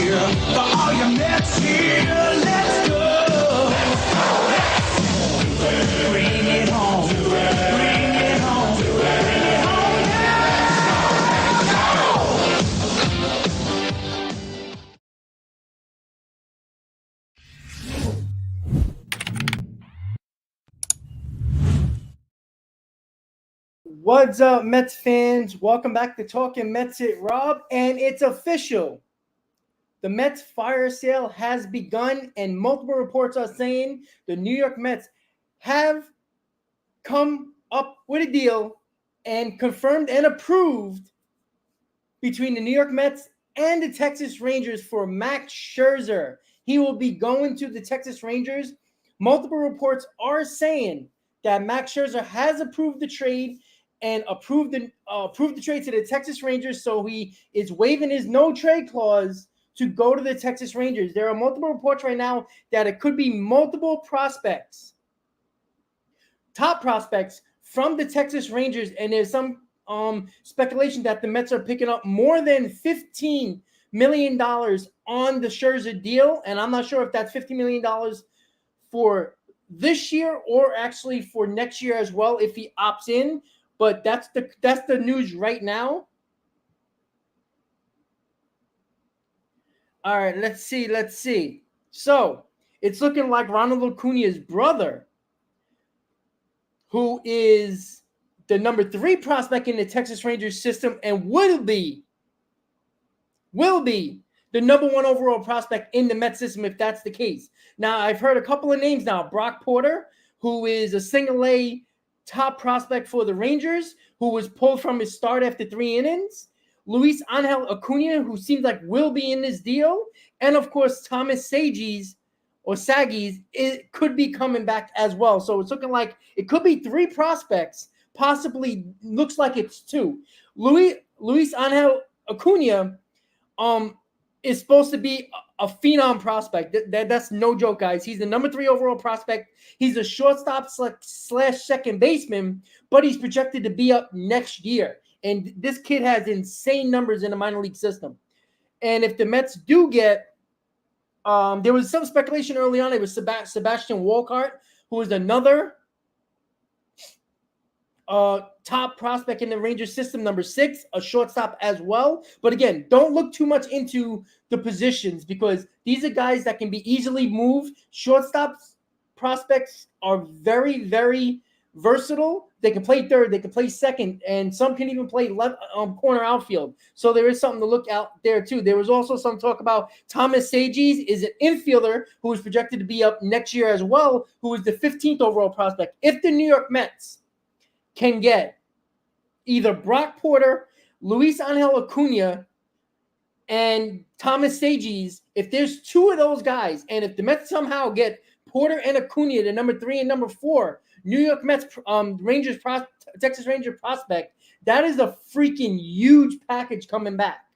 here. For all your Mets here, let's go. Bring it home. Bring it home. Bring it home What's up, Mets fans? Welcome back to Talking Mets with Rob, and it's official. The Mets fire sale has begun, and multiple reports are saying the New York Mets have come up with a deal and confirmed and approved between the New York Mets and the Texas Rangers for Max Scherzer. He will be going to the Texas Rangers. Multiple reports are saying that Max Scherzer has approved the trade and approved the trade to the Texas Rangers, so he is waiving his no-trade clause to go to the Texas Rangers. There are multiple reports right now that it could be multiple prospects, top prospects from the Texas Rangers, and there's some speculation that the Mets are picking up more than $15 million on the Scherzer deal, and I'm not sure if that's $50 million for this year or actually for next year as well if he opts in. But that's the news right now. All right, let's see. So it's looking like Ronald Acuna's brother, who is the number 3 prospect in the Texas Rangers system and will be the number 1 overall prospect in the Mets system if that's the case. Now, I've heard a couple of names now. Brock Porter, who is a single-A top prospect for the Rangers, who was pulled from his start after 3 innings. Luis Angel Acuna, who seems like will be in this deal. And, of course, Thomas Sages, or Saggies, it could be coming back as well. So it's looking like it could be 3 prospects. Possibly looks like it's 2. Luis Angel Acuna is supposed to be a phenom prospect. That's no joke, guys. He's the number 3 overall prospect. He's a shortstop slash second baseman, but he's projected to be up next year. And this kid has insane numbers in the minor league system. And if the Mets do get, there was some speculation early on. It was Sebastian Walcott, who was another top prospect in the Rangers system, number 6, a shortstop as well. But again, don't look too much into the positions because these are guys that can be easily moved. Shortstops prospects are very, very versatile. They can play third, they can play second, and some can even play left corner outfield. So there is something to look out there too. There was also some talk about Thomas Sages is an infielder who is projected to be up next year as well, who is the 15th overall prospect. If the New York Mets can get either Brock Porter, Luis Angel Acuna, and Thomas Sages, if there's 2 of those guys, and if the Mets somehow get Porter and Acuna, the number 3 and number 4, New York Mets, Texas Ranger prospect, that is a freaking huge package coming back.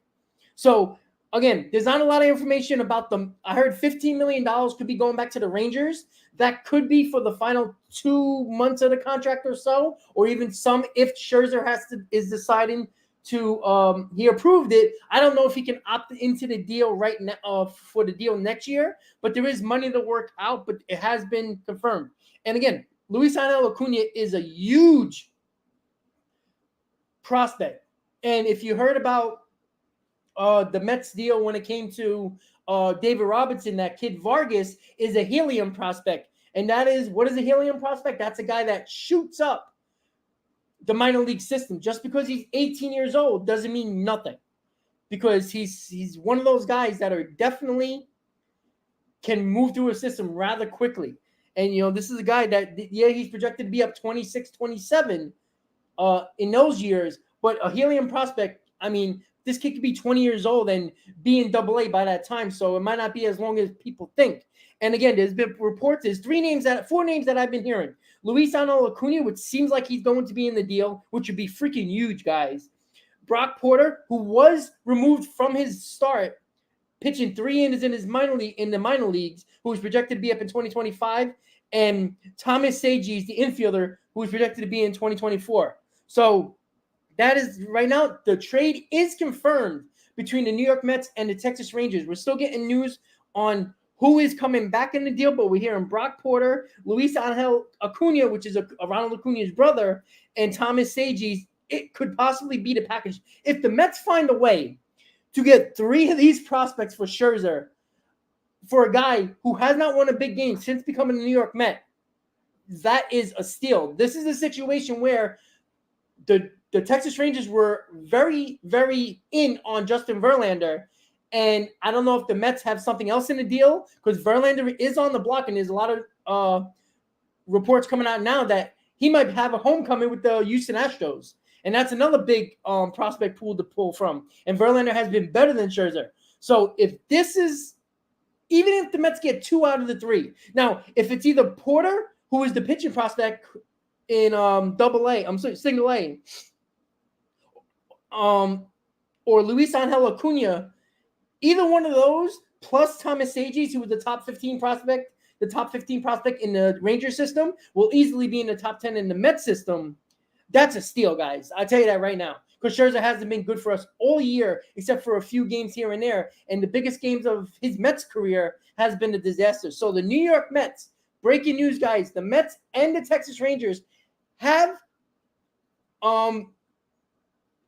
So again, there's not a lot of information about them. I heard $15 million could be going back to the Rangers. That could be for the final 2 months of the contract or so, or even some if Scherzer is deciding to he approved it. I don't know if he can opt into the deal right now for the deal next year, but there is money to work out, but it has been confirmed. And again, Luis Angel Acuna is a huge prospect. And if you heard about the Mets deal when it came to David Robinson, that kid Vargas is a helium prospect. And that is, what is a helium prospect? That's a guy that shoots up the minor league system. Just because he's 18 years old doesn't mean nothing. Because he's one of those guys that are definitely can move through a system rather quickly. And, this is a guy that, he's projected to be up 26, 27 in those years. But a helium prospect, I mean, this kid could be 20 years old and be in AA by that time. So it might not be as long as people think. And again, there's been reports, there's 4 names that I've been hearing. Luis Angel Acuna, which seems like he's going to be in the deal, which would be freaking huge, guys. Brock Porter, who was removed from his start, pitching 3 innings in the minor leagues, who is projected to be up in 2025, and Thomas Sages, the infielder, who is projected to be in 2024. So that is right now, the trade is confirmed between the New York Mets and the Texas Rangers. We're still getting news on who is coming back in the deal, but we're hearing Brock Porter, Luis Angel Acuna, which is Ronald Acuna's brother, and Thomas Sages. It could possibly be the package. If the Mets find a way to get 3 of these prospects for Scherzer, for a guy who has not won a big game since becoming a New York Met, that is a steal. This is a situation where the Texas Rangers were very, very in on Justin Verlander. And I don't know if the Mets have something else in the deal, because Verlander is on the block, and there's a lot of reports coming out now that he might have a homecoming with the Houston Astros. And that's another big prospect pool to pull from. And Verlander has been better than Scherzer. So if this is, even if the Mets get 2 out of the 3. Now, if it's either Porter, who is the pitching prospect in single A, or Luis Angel Acuna, either one of those, plus Thomas Sages, who was the top 15 prospect in the Rangers system, will easily be in the top 10 in the Mets system. That's a steal, guys. I'll tell you that right now. Because Scherzer hasn't been good for us all year, except for a few games here and there. And the biggest games of his Mets career has been a disaster. So the New York Mets, breaking news, guys, the Mets and the Texas Rangers have,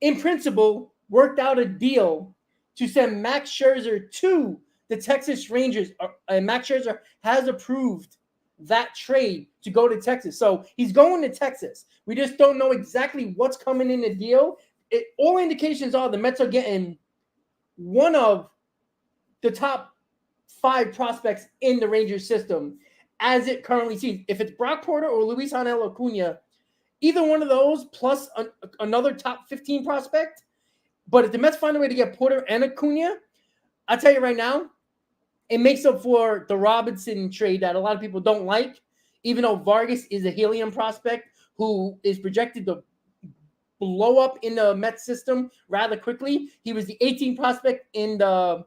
in principle, worked out a deal to send Max Scherzer to the Texas Rangers. And Max Scherzer has approved that trade to go to Texas. So he's going to Texas. We just don't know exactly what's coming in the deal. All indications are the Mets are getting one of the top 5 prospects in the Rangers system as it currently seems. If it's Brock Porter or Luis Angel Acuna, either one of those plus another top 15 prospect. But if the Mets find a way to get Porter and Acuna, I'll tell you right now, it makes up for the Robinson trade that a lot of people don't like, even though Vargas is a helium prospect who is projected to blow up in the Mets system rather quickly. He was the 18th prospect in the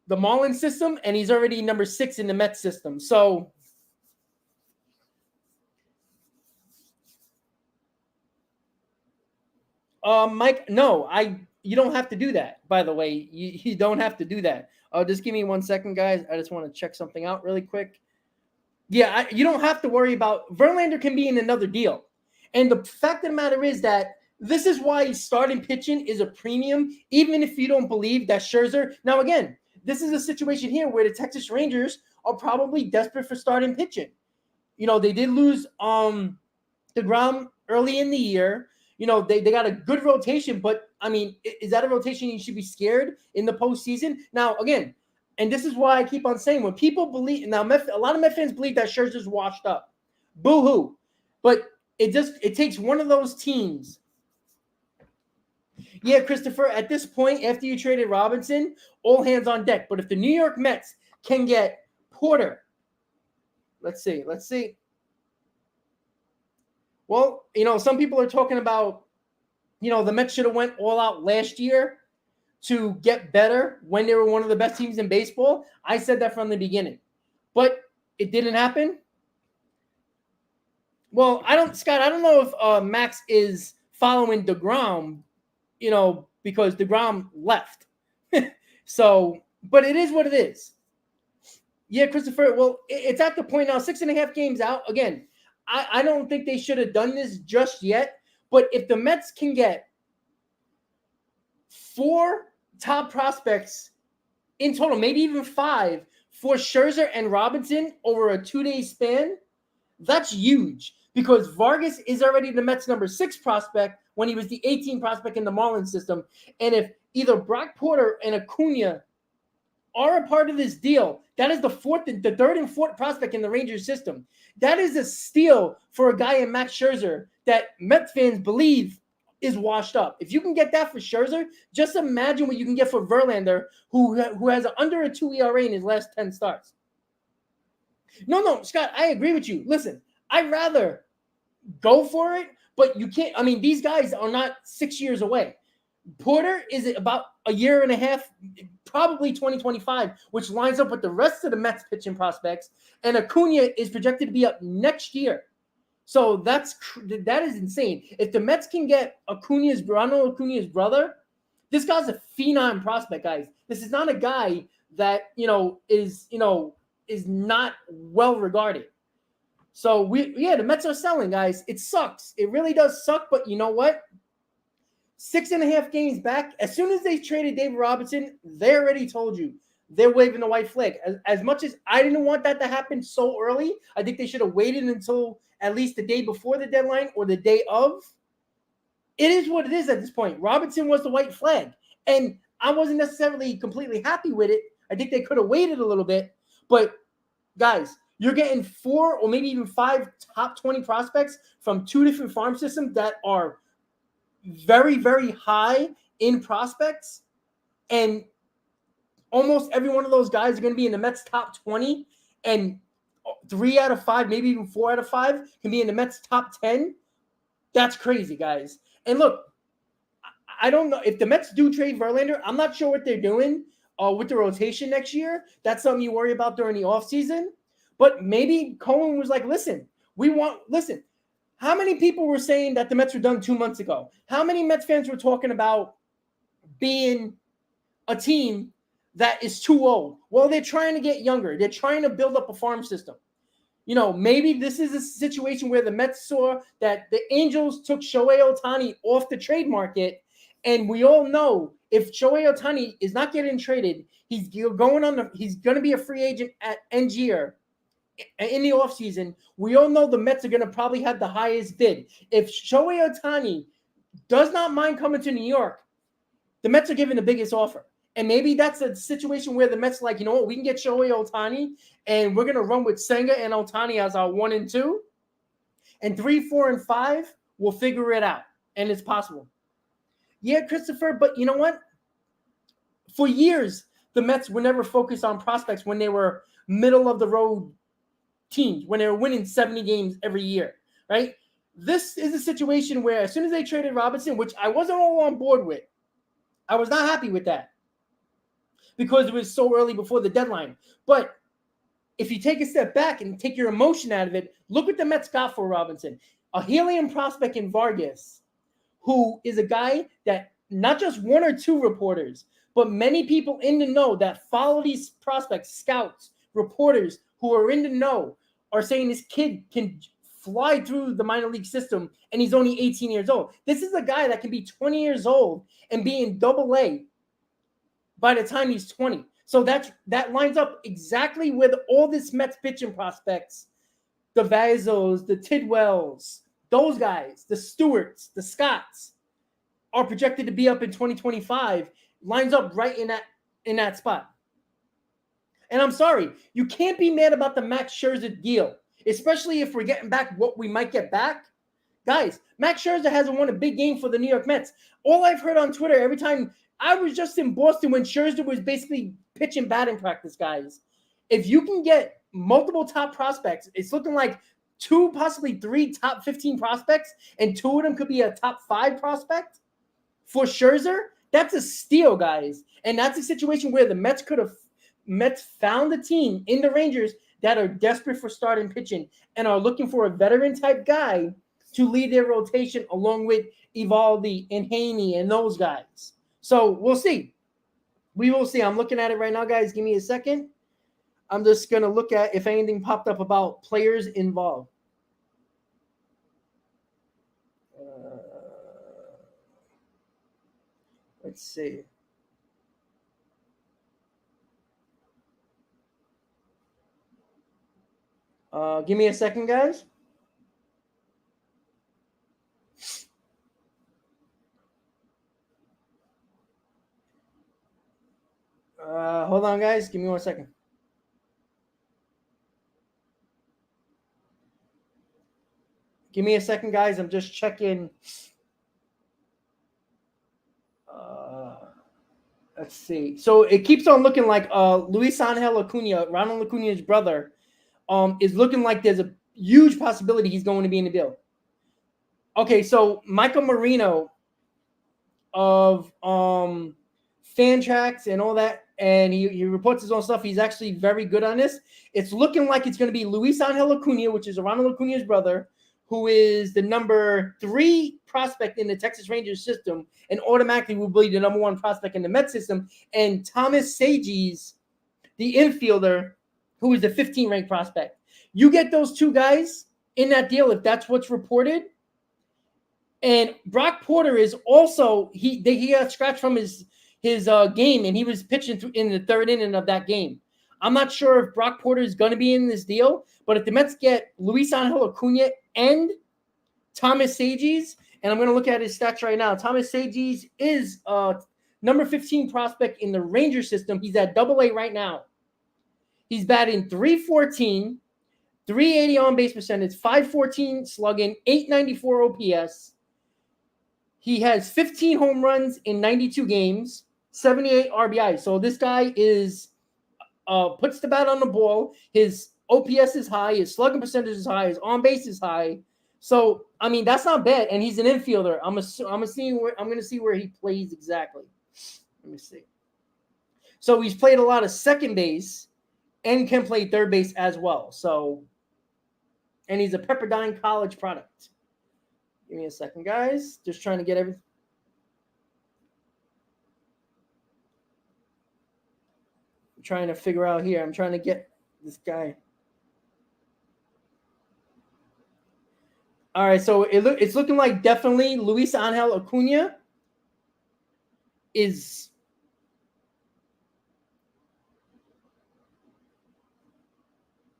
Marlins system, and he's already number 6 in the Mets system. So Mike, no, you don't have to do that, by the way. You don't have to do that. Just give me 1 second, guys. I just want to check something out really quick. Yeah, you don't have to worry about Verlander can be in another deal. And the fact of the matter is that this is why starting pitching is a premium, even if you don't believe that Scherzer. Now, again, this is a situation here where the Texas Rangers are probably desperate for starting pitching. You know, they did lose DeGrom early in the year. You know, they got a good rotation, but, I mean, is that a rotation you should be scared in the postseason? Now, again, and this is why I keep on saying, when people believe – now, a lot of Met fans believe that Scherzer's washed up. Boo-hoo. But it takes one of those teams. Yeah, Christopher, at this point, after you traded Robinson, all hands on deck. But if the New York Mets can get Porter – let's see. Well, you know, some people are talking about, you know, the Mets should have went all out last year to get better when they were one of the best teams in baseball. I said that from the beginning. But it didn't happen. Well, Scott, I don't know if Max is following DeGrom, you know, because DeGrom left. So, but it is what it is. Yeah, Christopher, well, it's at the point now, 6.5 games out. Again, I don't think they should have done this just yet. But if the Mets can get 4 top prospects in total, maybe even 5, for Scherzer and Robinson over a 2-day span, that's huge. Because Vargas is already the Mets' number 6 prospect when he was the 18th prospect in the Marlins system. And if either Brock Porter and Acuna are a part of this deal, that is the 3rd and 4th prospect in the Rangers system. That is a steal for a guy in Max Scherzer that Mets fans believe is washed up. If you can get that for Scherzer, just imagine what you can get for Verlander, who has under a 2 ERA in his last 10 starts. No, Scott, I agree with you. Listen, I'd rather go for it, but you can't. I mean, these guys are not 6 years away. Porter is about a year and a half, probably 2025, which lines up with the rest of the Mets pitching prospects. And Acuna is projected to be up next year. So that is insane. If the Mets can get Ronald Acuna's brother, This guy's a phenom prospect, guys. This is not a guy that is not well regarded. So the Mets are selling, guys. It sucks. It really does suck. But you know what? 6.5 games back, as soon as they traded David Robertson, they already told you they're waving the white flag. As much as I didn't want that to happen so early, I think they should have waited until at least the day before the deadline or the day of. It is what it is at this point. Robinson was the white flag, and I wasn't necessarily completely happy with it. I think they could have waited a little bit, but guys, you're getting 4 or maybe even 5 top 20 prospects from 2 different farm systems that are very, very high in prospects, and almost every one of those guys are going to be in the Mets top 20, and 3 out of 5, maybe even 4 out of 5 can be in the Mets top 10. That's crazy, guys. And look, I don't know if the Mets do trade Verlander. I'm not sure what they're doing with the rotation next year. That's something you worry about during the offseason. But maybe Cohen was like, listen, how many people were saying that the Mets were done 2 months ago? How many Mets fans were talking about being a team that is too old? Well, they're trying to get younger. They're trying to build up a farm system. Maybe this is a situation where the Mets saw that the Angels took Shohei Ohtani off the trade market. And we all know if Shohei Ohtani is not getting traded, he's going to be a free agent at end year. In the offseason, we all know the Mets are going to probably have the highest bid. If Shohei Ohtani does not mind coming to New York, the Mets are giving the biggest offer. And maybe that's a situation where the Mets are like, you know what, we can get Shohei Ohtani, and we're going to run with Senga and Ohtani as our 1 and 2. And 3, 4, and 5, we'll figure it out. And it's possible. Yeah, Christopher, but you know what? For years, the Mets were never focused on prospects when they were middle of the road teams, when they were winning 70 games every year, right? This is a situation where as soon as they traded Robinson, which I wasn't all on board with, I was not happy with that because it was so early before the deadline. But if you take a step back and take your emotion out of it, look what the Mets got for Robinson. A helium prospect in Vargas, who is a guy that not just 1 or 2 reporters, but many people in the know that follow these prospects, scouts, reporters who are in the know are saying this kid can fly through the minor league system and he's only 18 years old. This is a guy that can be 20 years old and be in Double-A by the time he's 20. So that lines up exactly with all this Mets pitching prospects, the Vazos, the Tidwells, those guys, the Stewarts, the Scotts are projected to be up in 2025. Lines up right in that spot. And I'm sorry, you can't be mad about the Max Scherzer deal, especially if we're getting back what we might get back. Guys, Max Scherzer hasn't won a big game for the New York Mets. All I've heard on Twitter every time I was just in Boston when Scherzer was basically pitching batting practice, guys. If you can get multiple top prospects, it's looking like 2, possibly 3 top 15 prospects, and 2 of them could be a top 5 prospect for Scherzer. That's a steal, guys. And that's a situation where the Mets found a team in the Rangers that are desperate for starting pitching and are looking for a veteran type guy to lead their rotation along with Eovaldi and Haney and those guys. So we'll see. We will see. I'm looking at it right now, guys. Give me a second. I'm just going to look at if anything popped up about players involved. Let's see. Give me a second, guys. Hold on, guys. Give me 1 second. Give me a second, guys. I'm just checking. Let's see. So it keeps on looking like Luis Angel Acuna, Ronald Acuna's brother, is looking like there's a huge possibility he's going to be in the deal. Okay, so Michael Marino of Fantrax and all that, and he reports his own stuff. He's actually very good on this. It's looking like it's going to be Luis Angel Acuna, which is Ronald Acuna's brother, who is the number 3 prospect in the Texas Rangers system, and automatically will be the number 1 prospect in the Mets system, and Thomas Sages, the infielder, who is the 15th ranked prospect. You get those 2 guys in that deal if that's what's reported. And Brock Porter is also he got scratched from his game, and he was pitching in the 3rd inning of that game. I'm not sure if Brock Porter is going to be in this deal, but if the Mets get Luis Angel Acuna and Thomas Sages, and I'm going to look at his stats right now. Thomas Sages is number 15 prospect in the Ranger system. He's at AA right now. He's batting .314, 380 on base percentage, 514 slugging, 894 OPS. He has 15 home runs in 92 games, 78 RBI. So this guy is puts the bat on the ball. His OPS is high. His slugging percentage is high. His on base is high. So I mean that's not bad. And he's an infielder. I'm gonna see where he plays exactly. Let me see. So he's played a lot of second base and can play third base as well. So, and he's a Pepperdine College product. Give me a second, guys. Just trying to get everything. I'm trying to figure out here. I'm trying to get this guy. All right, so it's looking like definitely Luis Angel Acuna is.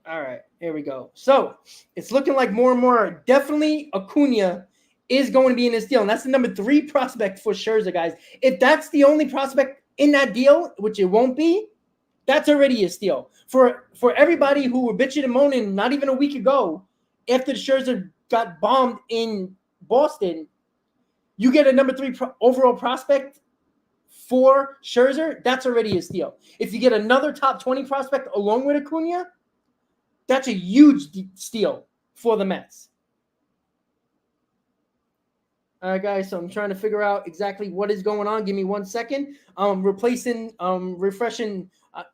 All right, here we go. So it's looking like more and more definitely Acuna is going to be in this deal, and that's the number 3 prospect for Scherzer, guys. If that's the only prospect in that deal, which it won't be, that's already a steal. For everybody who were bitching and moaning not even a week ago after the Scherzer got bombed in Boston, you get a number 3 overall prospect for Scherzer, that's already a steal. If you get another top 20 prospect along with Acuna, that's a huge steal for the Mets. All right, guys, so I'm trying to figure out exactly what is going on. Give me 1 second. Refreshing,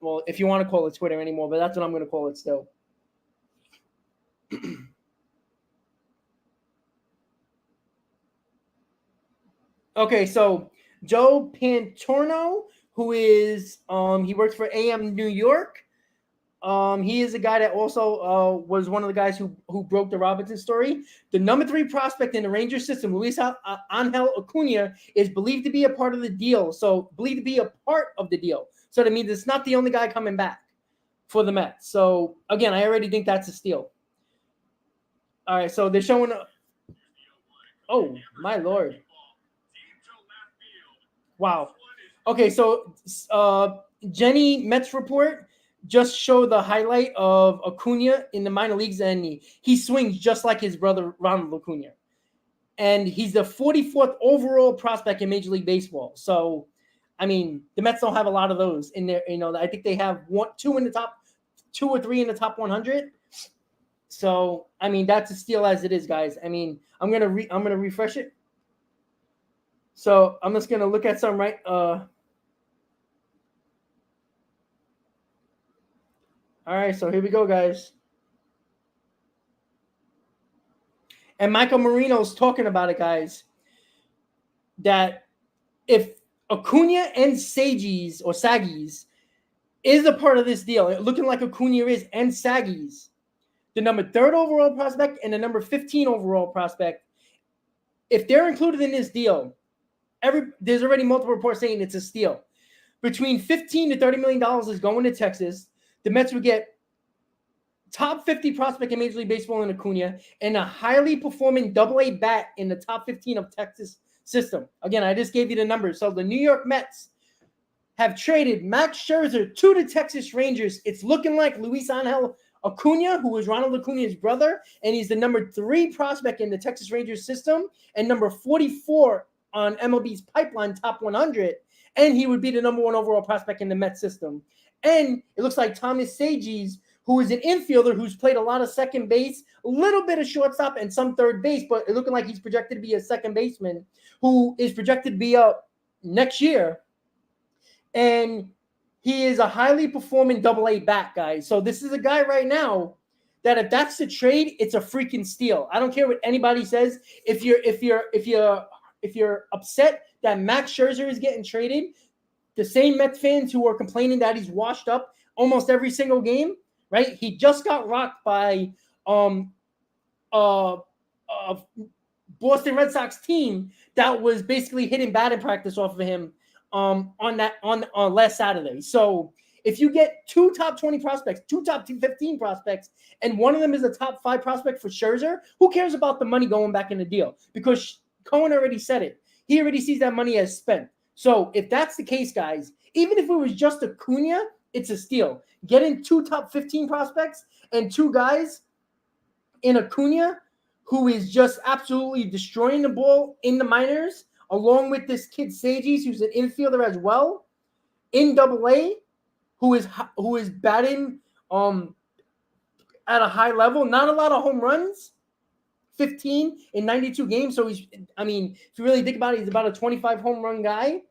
well, if you want to call it Twitter anymore, but that's what I'm going to call it still. Okay, so Joe Pantorno, who is he works for AM New York. He is a guy that also was one of the guys who broke the Robinson story. The number 3 prospect in the Rangers system, Luis Angel Acuna, is believed to be a part of the deal. So that means it's not the only guy coming back for the Mets. So again, I already think that's a steal. All right, so they're showing. Oh my Lord! Wow. Okay, so Jenny Mets report just show the highlight of Acuna in the minor leagues, and he swings just like his brother Ronald Acuna. And he's the 44th overall prospect in Major League Baseball. So, I mean, the Mets don't have a lot of those in there. You know, I think they have 2 or 3 in the top 100. So, I mean, that's a steal as it is, guys. I mean, I'm gonna refresh it. So I'm just gonna look at some right. All right, so here we go, guys. And Michael Marino's talking about it, guys, that if Acuna and Sages is a part of this deal, looking like Acuna is and Sages, the number 3rd overall prospect and the number 15 overall prospect, if they're included in this deal, there's already multiple reports saying it's a steal. Between $15 to $30 million is going to Texas. The Mets would get top 50 prospect in Major League Baseball in Acuna and a highly performing AA bat in the top 15 of Texas system. Again, I just gave you the numbers. So the New York Mets have traded Max Scherzer to the Texas Rangers. It's looking like Luis Angel Acuna, who is Ronald Acuna's brother, and he's the number 3 prospect in the Texas Rangers system and number 44 on MLB's pipeline top 100. And he would be the number 1 overall prospect in the Mets system. And it looks like Thomas Sages, who is an infielder who's played a lot of second base, a little bit of shortstop and some third base, but it looking like he's projected to be a second baseman who is projected to be up next year. And he is a highly performing AA bat, guys. So this is a guy right now that if that's the trade, it's a freaking steal. I don't care what anybody says. If you're upset that Max Scherzer is getting traded, the same Mets fans who are complaining that he's washed up almost every single game, right? He just got rocked by Boston Red Sox team that was basically hitting batting practice off of him on last Saturday. So if you get two top 20 prospects, two top 15 prospects, and one of them is a top 5 prospect for Scherzer, who cares about the money going back in the deal? Because Cohen already said it. He already sees that money as spent. So if that's the case, guys, even if it was just Acuna, it's a steal. Getting 2 top 15 prospects and 2 guys in Acuna, who is just absolutely destroying the ball in the minors, along with this kid Sages, who's an infielder as well, in Double-A, who is batting at a high level. Not a lot of home runs, 15 in 92 games. So if you really think about it, he's about a 25 home run guy,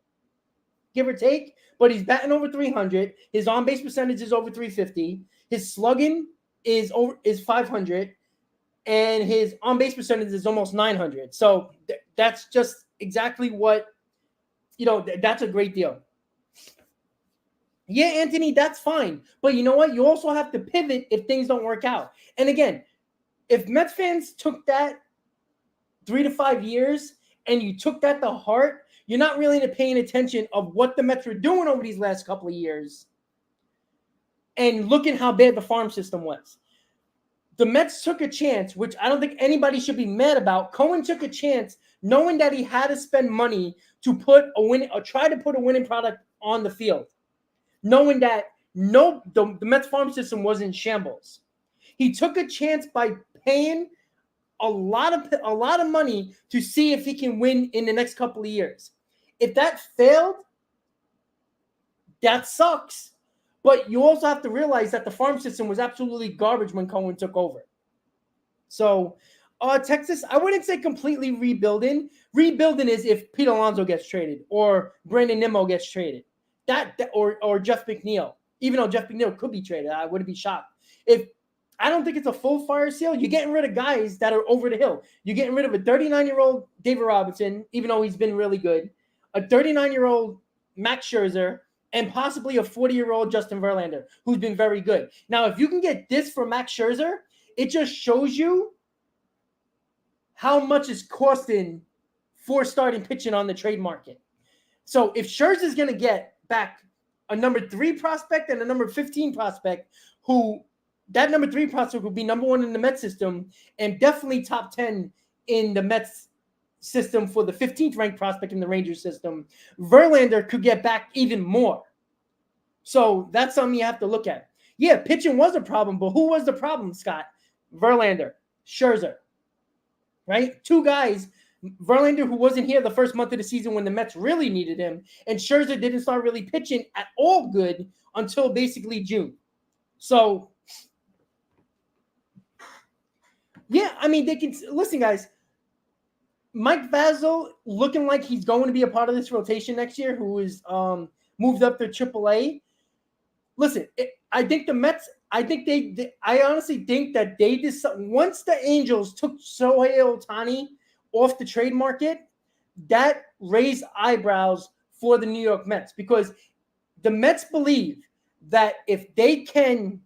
give or take. But he's batting over 300. His on-base percentage is over 350. His slugging is 500. And his on-base percentage is almost 900. So that's just exactly what, that's a great deal. Yeah, Anthony, that's fine. But you know what? You also have to pivot if things don't work out. And again, if Mets fans took that 3 to 5 years and you took that to heart, you're not really paying attention of what the Mets were doing over these last couple of years and looking how bad the farm system was. The Mets took a chance, which I don't think anybody should be mad about. Cohen took a chance knowing that he had to spend money to try to put a winning product on the field. Knowing that the Mets farm system was in shambles. He took a chance by paying a lot of money to see if he can win in the next couple of years. If that failed, that sucks. But you also have to realize that the farm system was absolutely garbage when Cohen took over. So, Texas, I wouldn't say completely rebuilding. Rebuilding is if Pete Alonso gets traded or Brandon Nimmo gets traded. Or Jeff McNeil. Even though Jeff McNeil could be traded, I wouldn't be shocked. I don't think it's a full fire sale. You're getting rid of guys that are over the hill. You're getting rid of a 39-year-old David Robinson, even though he's been really good, a 39-year-old Max Scherzer, and possibly a 40-year-old Justin Verlander, who's been very good. Now, if you can get this for Max Scherzer, it just shows you how much it's costing for starting pitching on the trade market. So if Scherzer's going to get back a number 3 prospect and a number 15 prospect, who that number 3 prospect will be number 1 in the Mets system and definitely top 10 in the Mets system for the 15th ranked prospect in the Rangers system, Verlander could get back even more. So that's something you have to look at. Yeah, pitching was a problem, but who was the problem, Scott? Verlander, Scherzer, right? 2 guys. Verlander, who wasn't here the first month of the season when the Mets really needed him, and Scherzer didn't start really pitching at all good until basically June. So, yeah, they can – listen, guys, Mike Vasil looking like he's going to be a part of this rotation next year, who is moved up to AAA. Listen, I think the Mets – I honestly think that they just – once the Angels took Shohei Ohtani – off the trade market, that raised eyebrows for the New York Mets, because the Mets believe that if they can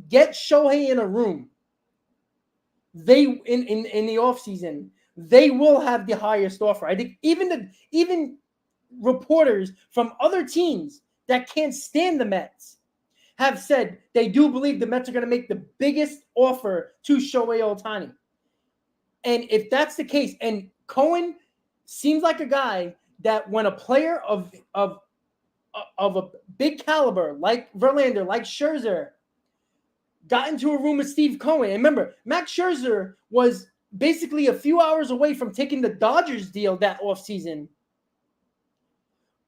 get Shohei in a room, they in the offseason, they will have the highest offer. I think even reporters from other teams that can't stand the Mets have said they do believe the Mets are going to make the biggest offer to Shohei Ohtani. And if that's the case, and Cohen seems like a guy that when a player of a big caliber like Verlander, like Scherzer, got into a room with Steve Cohen, and remember, Max Scherzer was basically a few hours away from taking the Dodgers deal that offseason,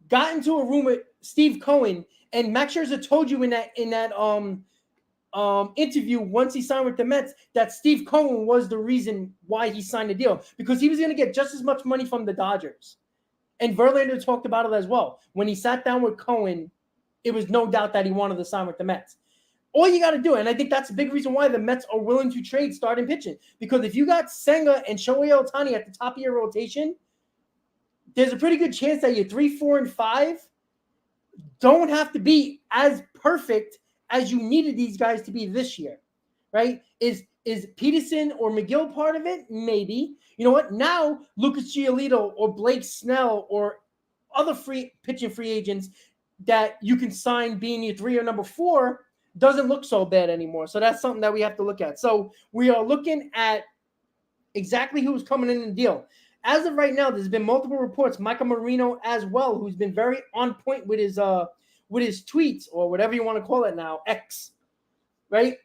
got into a room with Steve Cohen, and Max Scherzer told you in that interview once he signed with the Mets that Steve Cohen was the reason why he signed the deal, because he was going to get just as much money from the Dodgers. And Verlander talked about it as well. When he sat down with Cohen, it was no doubt that he wanted to sign with the Mets. All you got to do, and I think that's a big reason why the Mets are willing to trade starting pitching, because if you got Senga and Shohei Ohtani at the top of your rotation, there's a pretty good chance that your 3, 4, and 5 don't have to be as perfect as you needed these guys to be this year, right? Is Peterson or McGill part of it? Maybe. You know what? Now Lucas Giolito or Blake Snell or other pitching free agents that you can sign being your 3 or number 4 doesn't look so bad anymore. So that's something that we have to look at. So we are looking at exactly who's coming in the deal. As of right now, there's been multiple reports. Michael Marino as well, who's been very on point with his tweets, or whatever you want to call it now, X, right?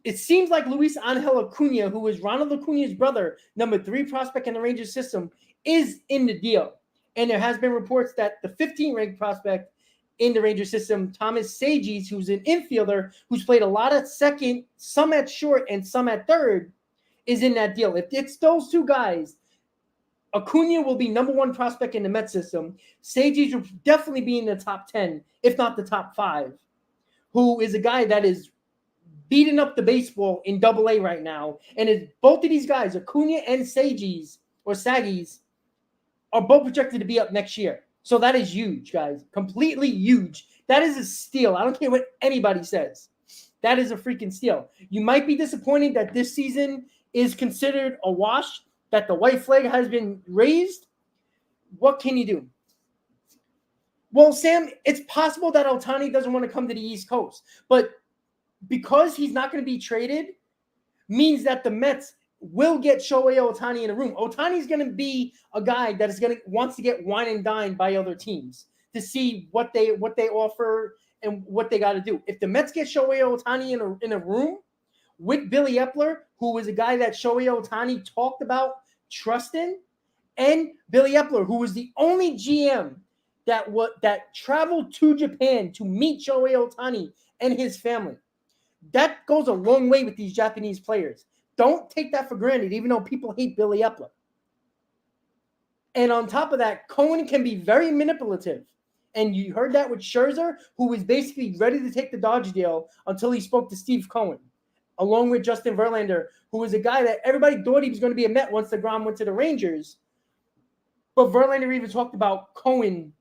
It seems like Luis Angel Acuna, who is Ronald Acuna's brother, number 3 prospect in the Rangers system, is in the deal. And there has been reports that the 15th-ranked prospect in the Rangers system, Thomas Sages, who's an infielder who's played a lot at second, some at short, and some at third, is in that deal. If it's those two guys, Acuna will be number 1 prospect in the Mets system. Sages will definitely be in the top 10, if not the top 5, who is a guy that is beating up the baseball in AA right now. And both of these guys, Acuna and Sages, are both projected to be up next year. So that is huge, guys. Completely huge. That is a steal. I don't care what anybody says. That is a freaking steal. You might be disappointed that this season is considered a wash, that the white flag has been raised. What can you do? Well, Sam, it's possible that Ohtani doesn't want to come to the East Coast. But because he's not going to be traded means that the Mets will get Shohei Ohtani in a room. Ohtani is going to be a guy that wants to get wine and dined by other teams to see what they offer and what they got to do. If the Mets get Shohei Ohtani in a room with Billy Epler, who was a guy that Shohei Ohtani talked about trusting, and Billy Epler, who was the only GM that traveled to Japan to meet Shohei Ohtani and his family. That goes a long way with these Japanese players. Don't take that for granted, even though people hate Billy Epler. And on top of that, Cohen can be very manipulative. And you heard that with Scherzer, who was basically ready to take the Dodge deal until he spoke to Steve Cohen, along with Justin Verlander, who was a guy that everybody thought he was going to be a Met once DeGrom went to the Rangers. But Verlander even talked about Cohen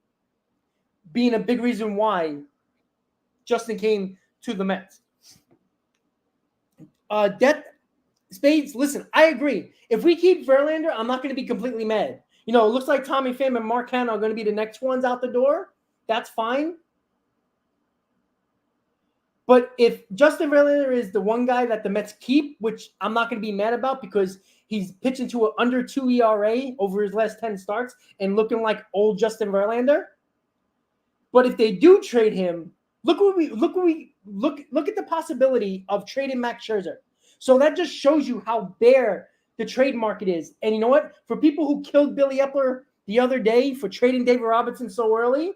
being a big reason why Justin came to the Mets. Spades, listen, I agree. If we keep Verlander, I'm not going to be completely mad. You know, it looks like Tommy Pham and Mark Canha are going to be the next ones out the door. That's fine. But if Justin Verlander is the one guy that the Mets keep, which I'm not going to be mad about because he's pitching to an under 2 ERA over his last 10 starts and looking like old Justin Verlander. But if they do trade him, look at the possibility of trading Max Scherzer. So that just shows you how bare the trade market is. And you know what? For people who killed Billy Epler the other day for trading David Robertson so early,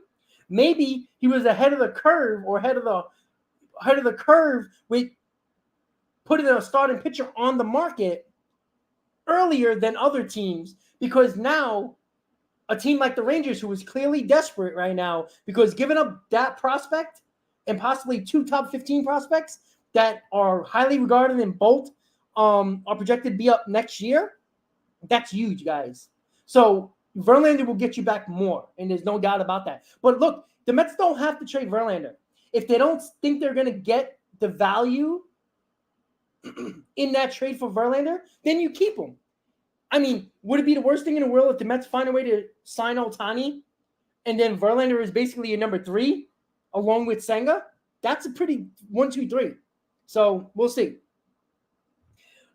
maybe he was ahead of the curve or ahead of the curve with putting a starting pitcher on the market earlier than other teams, because now a team like the Rangers, who is clearly desperate right now because giving up that prospect and possibly 2 top 15 prospects that are highly regarded in both are projected to be up next year, that's huge, guys. So Verlander will get you back more, and there's no doubt about that. But look, the Mets don't have to trade Verlander. If they don't think they're going to get the value in that trade for Verlander, then you keep him. I mean, would it be the worst thing in the world if the Mets find a way to sign Ohtani and then Verlander is basically your number 3 along with Senga? That's a pretty 1, 2, 3. So we'll see.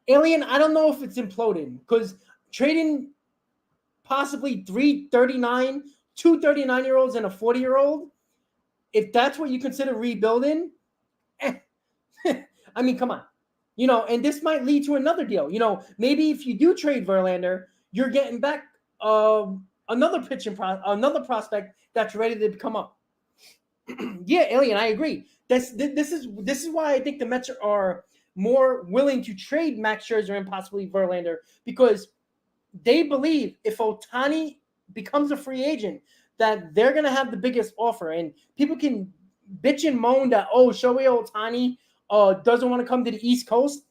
Alien, I don't know if it's imploding because trading possibly 2 39-year-olds and a 40-year-old, if that's what you consider rebuilding, I mean, come on. You know, and this might lead to another deal. You know, maybe if you do trade Verlander, you're getting back another prospect that's ready to come up. Yeah, Alien, I agree. This is why I think the Mets are more willing to trade Max Scherzer and possibly Verlander, because they believe if Ohtani becomes a free agent, that they're going to have the biggest offer. And people can bitch and moan that, Shohei Ohtani doesn't want to come to the East Coast.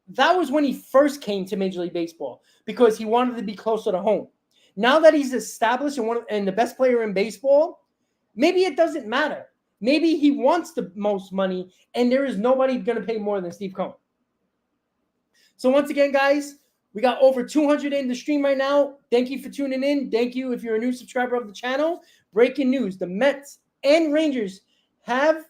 That was when he first came to Major League Baseball because he wanted to be closer to home. Now that he's established and the best player in baseball, maybe it doesn't matter. Maybe he wants the most money, and there is nobody going to pay more than Steve Cohen. So once again, guys, we got over 200 in the stream right now. Thank you for tuning in. Thank you if you're a new subscriber of the channel. Breaking news: the Mets and Rangers have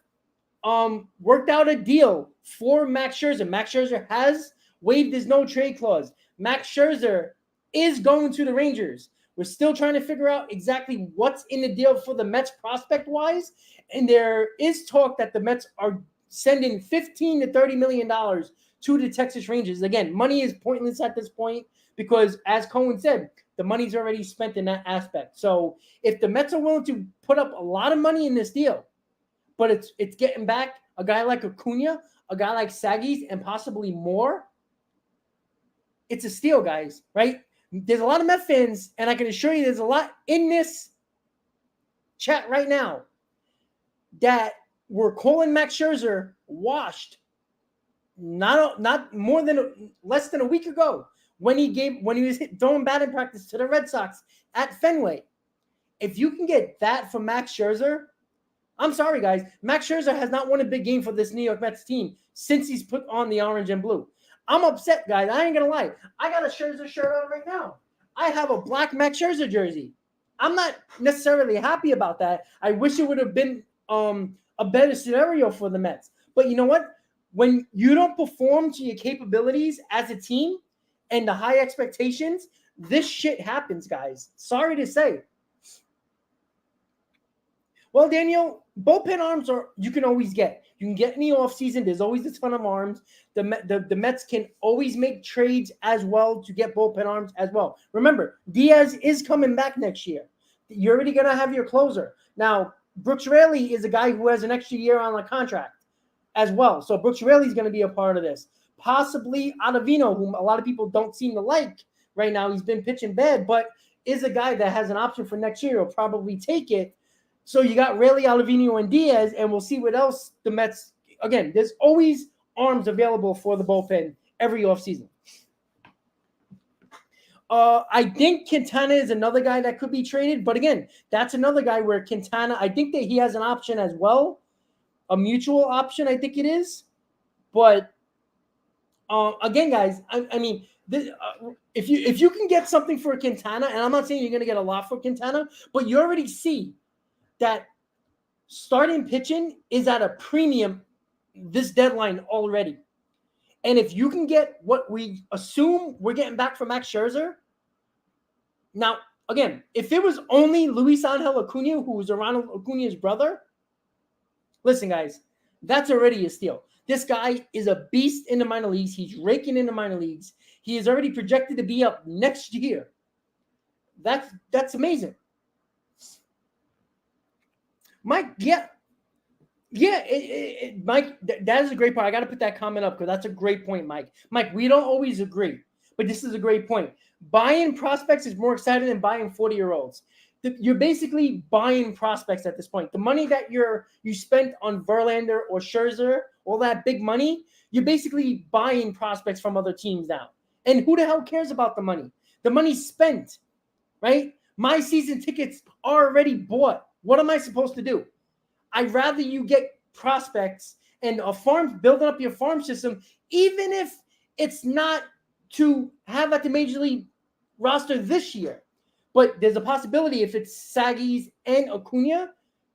worked out a deal for Max Scherzer. Max Scherzer has waived his no-trade clause. Max Scherzer is going to the Rangers. We're still trying to figure out exactly what's in the deal for the Mets prospect-wise, and there is talk that the Mets are sending $15 to $30 million to the Texas Rangers. Again, money is pointless at this point because, as Cohen said, the money's already spent in that aspect. So if the Mets are willing to put up a lot of money in this deal, but it's getting back a guy like Acuna, a guy like Saggies, and possibly more, it's a steal, guys, right? There's a lot of Met fans, and I can assure you there's a lot in this chat right now that were calling Max Scherzer washed not more than less than a week ago when he was throwing batting practice to the Red Sox at Fenway. If you can get that from Max Scherzer, I'm sorry, guys. Max Scherzer has not won a big game for this New York Mets team since he's put on the orange and blue. I'm upset, guys. I ain't going to lie. I got a Scherzer shirt on right now. I have a black Max Scherzer jersey. I'm not necessarily happy about that. I wish it would have been a better scenario for the Mets. But you know what? When you don't perform to your capabilities as a team and the high expectations, this shit happens, guys. Sorry to say. Well, Daniel, bullpen arms you can always get. You can get in the offseason. There's always a ton of arms. The Mets can always make trades as well to get bullpen arms as well. Remember, Diaz is coming back next year. You're already going to have your closer. Now, Brooks Raley is a guy who has an extra year on the contract as well. So Brooks Raley is going to be a part of this. Possibly Ottavino, whom a lot of people don't seem to like right now. He's been pitching bad, but is a guy that has an option for next year. He'll probably take it. So you got Raley, Ottavino, and Diaz, and we'll see what else the Mets – again, there's always arms available for the bullpen every offseason. I think Quintana is another guy that could be traded. But, again, that's another guy where Quintana – I think that he has an option as well, a mutual option I think it is. But, again, guys, I mean this, if you can get something for Quintana, and I'm not saying you're going to get a lot for Quintana, but you already see – that starting pitching is at a premium this deadline already. And if you can get what we assume we're getting back from Max Scherzer, now, again, if it was only Luis Angel Acuna, who was Ronald Acuna's brother, listen, guys, that's already a steal. This guy is a beast in the minor leagues. He's raking in the minor leagues. He is already projected to be up next year. That's amazing. Mike, Mike, that is a great point. I got to put that comment up because that's a great point, Mike. Mike, we don't always agree, but this is a great point. Buying prospects is more exciting than buying 40-year-olds. You're basically buying prospects at this point. The money that you spent on Verlander or Scherzer, all that big money, you're basically buying prospects from other teams now. And who the hell cares about the money? The money's spent, right? My season tickets are already bought. What am I supposed to do? I'd rather you get prospects and building up your farm system, even if it's not to have at the Major League roster this year. But there's a possibility if it's Saggies and Acuna,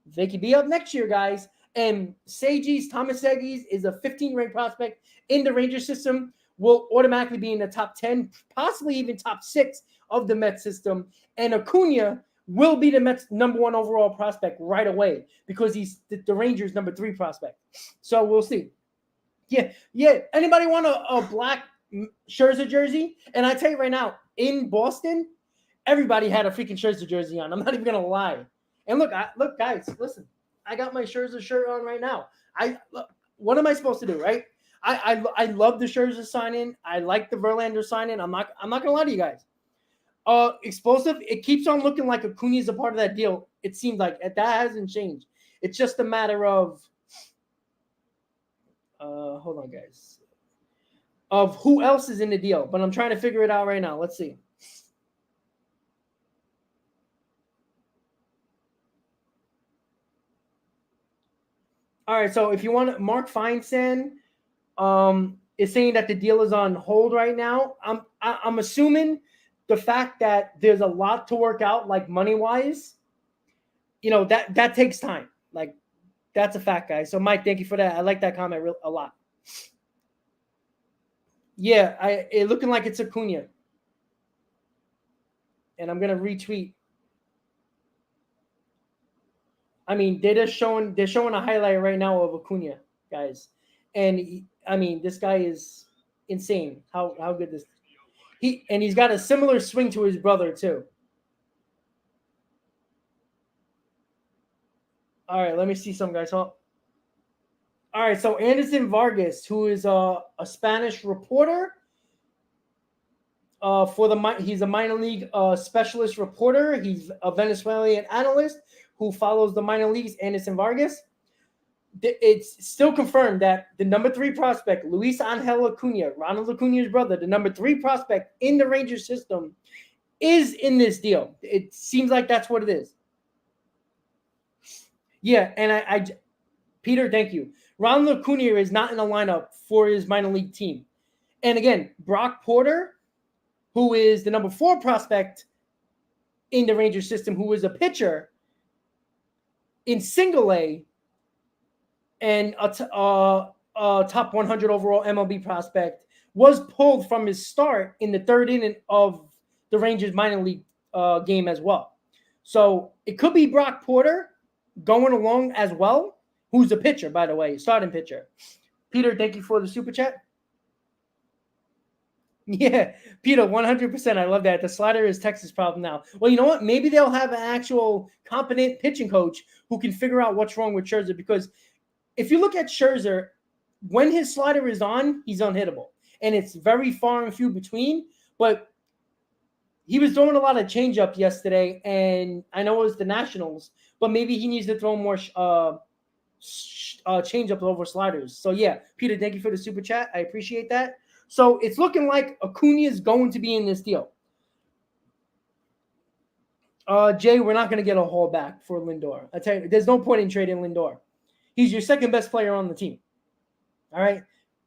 they could be up next year, guys. And Thomas Saggies is a 15th-ranked prospect in the Ranger system, will automatically be in the top 10, possibly even top 6 of the Mets system. And Acuna will be the Mets' number 1 overall prospect right away because he's the Rangers' number 3 prospect. So we'll see. Yeah. Anybody want a black Scherzer jersey? And I tell you right now, in Boston, everybody had a freaking Scherzer jersey on. I'm not even gonna lie. And look, guys, listen. I got my Scherzer shirt on right now. What am I supposed to do, right? I love the Scherzer signing. I like the Verlander signing. I'm not gonna lie to you guys. Explosive. It keeps on looking like Acuna is a part of that deal. It seems like that hasn't changed. It's just a matter of hold on, guys, of who else is in the deal. But I'm trying to figure it out right now. Let's see. All right, so if you want, Mark Feinstein is saying that the deal is on hold right now. I'm assuming the fact that there's a lot to work out, like money wise, that takes time. Like that's a fact, guys. So Mike, thank you for that. I like that comment a lot. Yeah, it looking like it's Acuna, and I'm gonna retweet. I mean, they're showing a highlight right now of Acuna, guys, and this guy is insane. How good this he's got a similar swing to his brother too. All right, let me see some guys. All right, so Anderson Vargas, who is a Spanish reporter he's a minor league specialist reporter. He's a Venezuelan analyst who follows the minor leagues. Anderson Vargas. It's still confirmed that the number 3 prospect, Luis Angel Acuna, Ronald Acuna's brother, the number 3 prospect in the Rangers system, is in this deal. It seems like that's what it is. Yeah, and I Peter, thank you. Ronald Acuna is not in the lineup for his minor league team. And again, Brock Porter, who is the number 4 prospect in the Rangers system, who is a pitcher in single A and a top 100 overall MLB prospect, was pulled from his start in the 3rd inning of the Rangers minor league game as well. So it could be Brock Porter going along as well, who's a pitcher, by the way, starting pitcher. Peter, thank you for the super chat. Yeah, Peter, 100%. I love that. The slider is Texas' problem now. Well, you know what? Maybe they'll have an actual competent pitching coach who can figure out what's wrong with Scherzer, because if you look at Scherzer, when his slider is on, he's unhittable. And it's very far and few between, but he was throwing a lot of changeup yesterday, and I know it was the Nationals, but maybe he needs to throw more changeup over sliders. So, yeah, Peter, thank you for the super chat. I appreciate that. So it's looking like Acuna is going to be in this deal. Jay, we're not going to get a haul back for Lindor. I tell you, there's no point in trading Lindor. He's your second best player on the team. All right,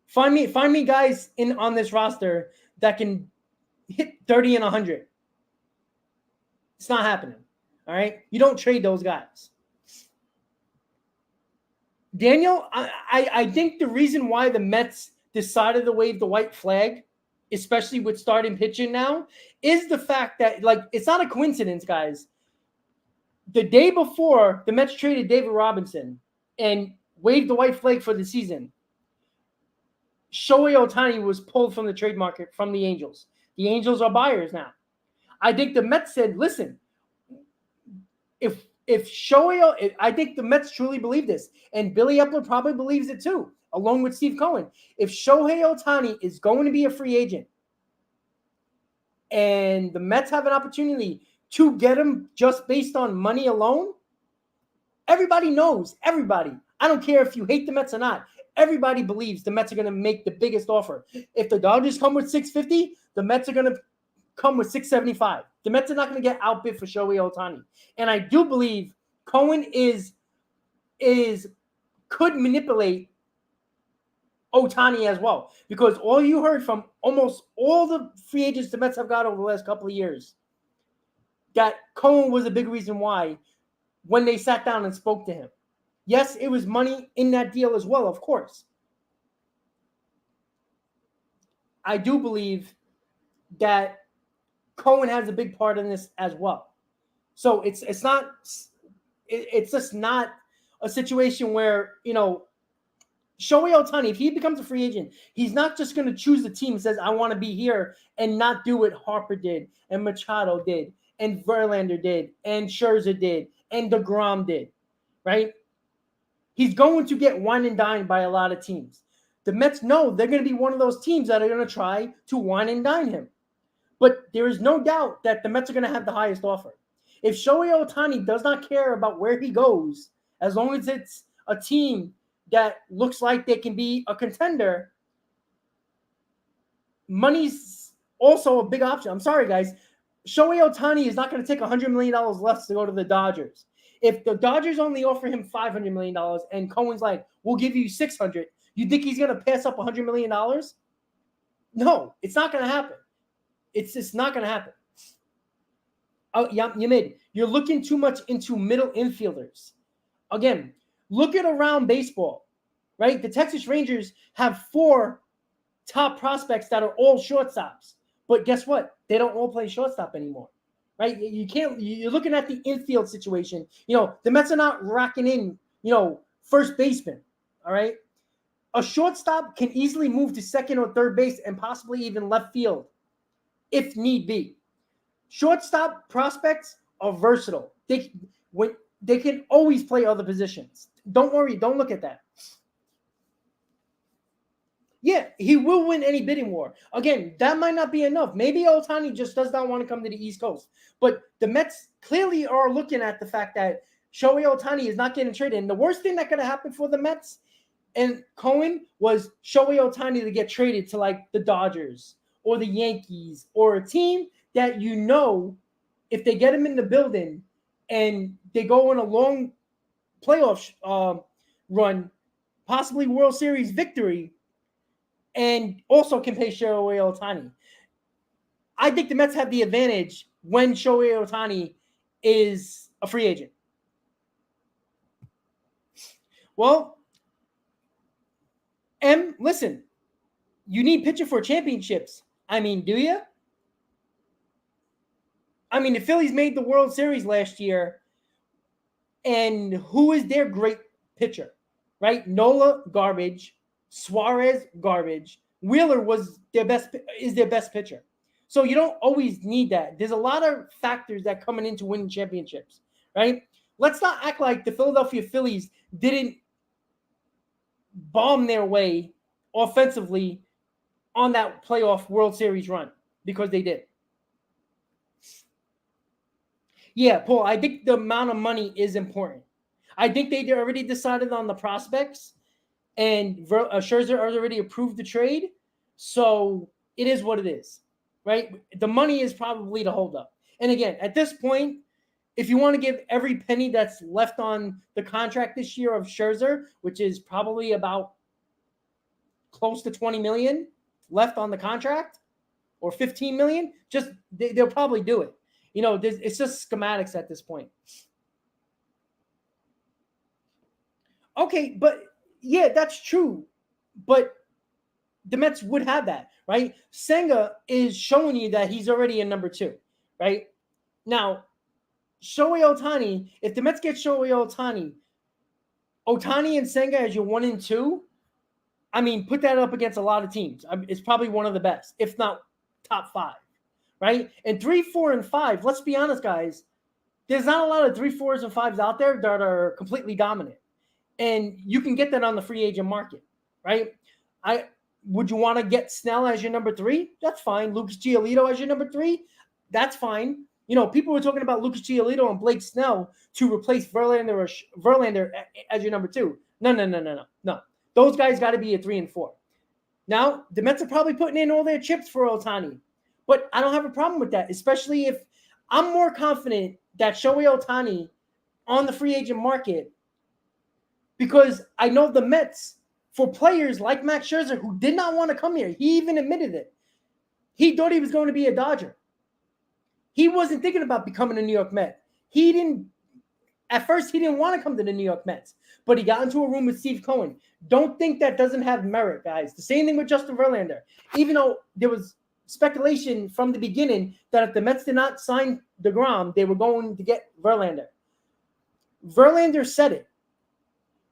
find me guys on this roster that can hit 30 and 100. It's not happening. All right, you don't trade those guys. Daniel, I think the reason why the Mets decided to wave the white flag, especially with starting pitching now, is the fact that, like, it's not a coincidence, guys. The day before, the Mets traded David Robinson and waved the white flag for the season, Shohei Ohtani was pulled from the trade market from the Angels. The Angels are buyers now. I think the Mets said, listen, if Shohei, I think the Mets truly believe this, and Billy Epler probably believes it too, along with Steve Cohen. If Shohei Ohtani is going to be a free agent and the Mets have an opportunity to get him just based on money alone, everybody knows, everybody, I don't care if you hate the Mets or not, everybody believes the Mets are going to make the biggest offer. If the Dodgers come with $650, the Mets are going to come with $675. The Mets are not going to get outbid for Shohei Ohtani. And I do believe Cohen could manipulate Ohtani as well, because all you heard from almost all the free agents the Mets have got over the last couple of years, that Cohen was a big reason why when they sat down and spoke to him. Yes, it was money in that deal as well, of course. I do believe that Cohen has a big part in this as well. So it's just not a situation where, Shohei Ohtani, if he becomes a free agent, he's not just going to choose a team and says, I want to be here, and not do what Harper did, and Machado did, and Verlander did, and Scherzer did, and DeGrom did, right? He's going to get wine and dined by a lot of teams. The Mets know they're going to be one of those teams that are going to try to wine and dine him. But there is no doubt that the Mets are going to have the highest offer. If Shohei Ohtani does not care about where he goes as long as it's a team that looks like they can be a contender, money's also a big option. I'm sorry, guys. Shohei Ohtani is not going to take $100 million less to go to the Dodgers. If the Dodgers only offer him $500 million and Cohen's like, we'll give you $600, you think he's going to pass up $100 million? No, it's not going to happen. It's just not going to happen. Oh, yeah, you made it. You're looking too much into middle infielders. Again, look at around baseball, right? The Texas Rangers have 4 top prospects that are all shortstops. But guess what? They don't all play shortstop anymore, right? You can't. You're looking at the infield situation. The Mets are not racking in, first baseman. All right, a shortstop can easily move to second or third base and possibly even left field, if need be. Shortstop prospects are versatile. They can always play other positions. Don't worry. Don't look at that. Yeah, he will win any bidding war. Again, that might not be enough. Maybe Ohtani just does not want to come to the East Coast. But the Mets clearly are looking at the fact that Shohei Ohtani is not getting traded. And the worst thing that could have happened for the Mets and Cohen was Shohei Ohtani to get traded to like the Dodgers or the Yankees or a team that if they get him in the building and they go on a long playoff run, possibly World Series victory, and also can pay Shohei Ohtani. I think the Mets have the advantage when Shohei Ohtani is a free agent. Well, listen, you need pitcher for championships. I mean, do you? I mean, the Phillies made the World Series last year, and who is their great pitcher, right? Nola, garbage. Suarez, garbage. Wheeler is their best pitcher. So you don't always need that. There's a lot of factors that coming into winning championships, right? Let's not act like the Philadelphia Phillies didn't bomb their way offensively on that playoff World Series run, because they did. Yeah, Paul, I think the amount of money is important. I think they already decided on the prospects. And Scherzer already approved the trade, so it is what it is, right? The money is probably the holdup. And again, at this point, if you want to give every penny that's left on the contract this year of Scherzer, which is probably about close to $20 million left on the contract, or $15 million, they'll probably do it. It's just schematics at this point. Okay, but yeah, that's true. But the Mets would have that, right? Senga is showing you that he's already a number 2, right? Now, Shohei Ohtani, if the Mets get Shohei Ohtani and Senga as your 1 and 2, I mean, put that up against a lot of teams. It's probably one of the best, if not top 5, right? And 3, 4, and 5, let's be honest, guys, there's not a lot of 3, 4s, and 5s out there that are completely dominant. And you can get that on the free agent market, right? Would you want to get Snell as your number 3? That's fine. Lucas Giolito as your number 3? That's fine. People were talking about Lucas Giolito and Blake Snell to replace Verlander as your number 2. No. Those guys got to be a 3 and 4. Now, the Mets are probably putting in all their chips for Ohtani. But I don't have a problem with that, especially if I'm more confident that Shohei Ohtani on the free agent market, because I know the Mets, for players like Max Scherzer, who did not want to come here, he even admitted it. He thought he was going to be a Dodger. He wasn't thinking about becoming a New York Met. At first, he didn't want to come to the New York Mets, but he got into a room with Steve Cohen. Don't think that doesn't have merit, guys. The same thing with Justin Verlander. Even though there was speculation from the beginning that if the Mets did not sign DeGrom, they were going to get Verlander. Verlander said it.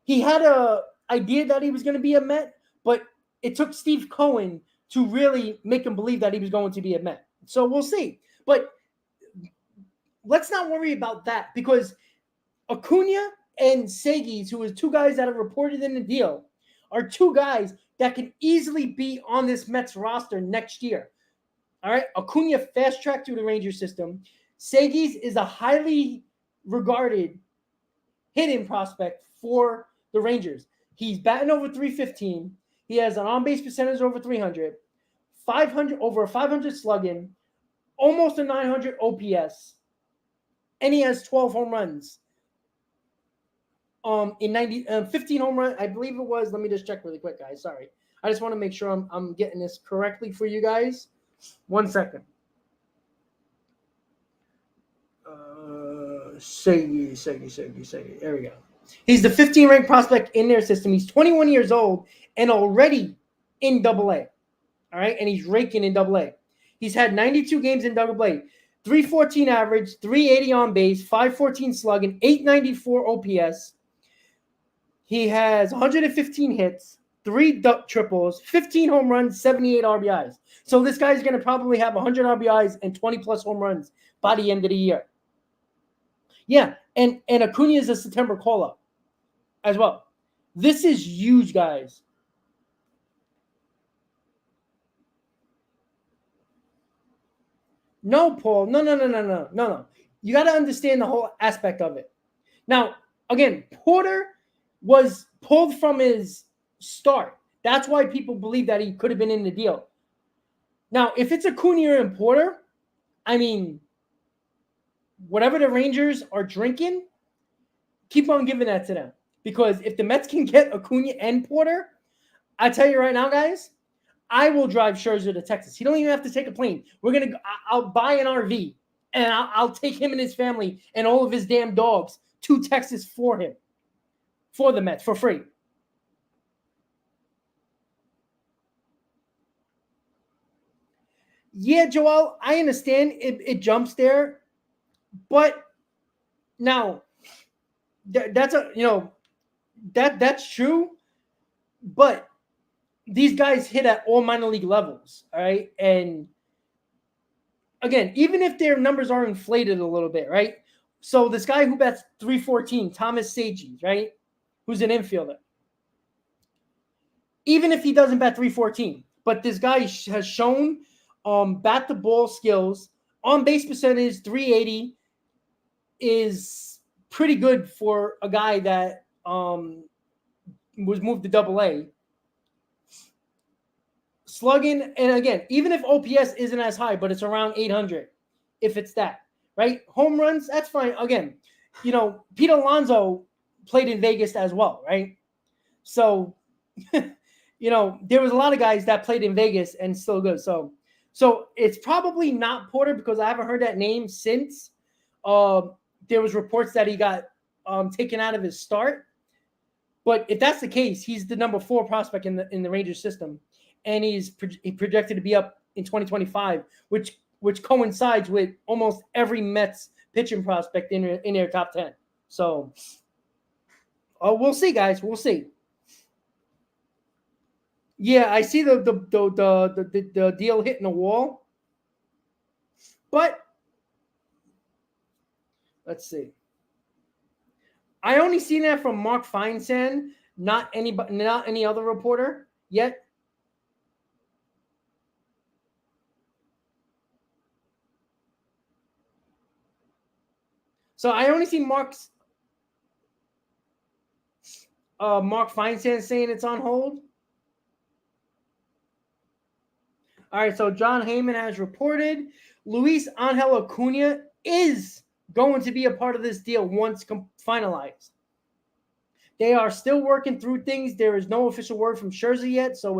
He had an idea that he was going to be a Met, but it took Steve Cohen to really make him believe that he was going to be a Met. So we'll see. But let's not worry about that, because Acuna and Segis, who is 2 guys that are reported in the deal, are 2 guys that can easily be on this Mets roster next year. All right? Acuna fast-tracked through the Ranger system. Segis is a highly regarded hitting prospect for the Rangers. He's batting over 315. He has an on-base percentage over 300, 500 over 500 slugging, almost a 900 OPS, and he has 12 home runs. In 15 home run, I believe it was. Let me just check really quick, guys. Sorry, I just want to make sure I'm getting this correctly for you guys. 1 second. Segi. There we go. He's the 15 ranked prospect in their system. He's 21 years old and already in Double-A. All right, and he's raking in Double-A. He's had 92 games in Double-A. 314 average, 380 on base, 514 slugging, 894 OPS. He has 115 hits, 3 triples, 15 home runs, 78 RBIs. So this guy's going to probably have 100 RBIs and 20 plus home runs by the end of the year. Yeah, and Acuna is a September call-up as well. This is huge, guys. No, Paul. No. You got to understand the whole aspect of it. Now, again, Porter was pulled from his start. That's why people believe that he could have been in the deal. Now, if it's Acuna and Porter, I mean, whatever the Rangers are drinking, keep on giving that to them. Because if the Mets can get Acuna and Porter, I tell you right now, guys, I will drive Scherzer to Texas. He don't even have to take a plane. I'll buy an RV, and I'll take him and his family and all of his damn dogs to Texas for him, for the Mets, for free. Yeah, Joel, I understand it jumps there, but now that's true, but these guys hit at all minor league levels, all right? And again, even if their numbers are inflated a little bit, right? So this guy who bats 314, Thomas Seiji, right? Who's an infielder. Even if he doesn't bat 314, but this guy has shown bat the ball skills, on base percentage 380 is pretty good for a guy that was moved to Double-A. Slugging, and again, even if OPS isn't as high, but it's around 800, if it's that, right? Home runs, that's fine. Again, Pete Alonso played in Vegas as well, right? So, there was a lot of guys that played in Vegas and still good. So it's probably not Porter because I haven't heard that name since there was reports that he got taken out of his start. But if that's the case, he's the number 4 prospect in the Rangers system. And he's projected to be up in 2025, which coincides with almost every Mets pitching prospect in their top 10. So, we'll see, guys. We'll see. Yeah, I see the deal hitting the wall, but let's see. I only seen that from Mark Feinsand, not any other reporter yet. So I only see Mark Feinsand saying it's on hold. All right, so John Heyman has reported Luis Angel Acuna is going to be a part of this deal once finalized. They are still working through things. There is no official word from Scherzer yet, so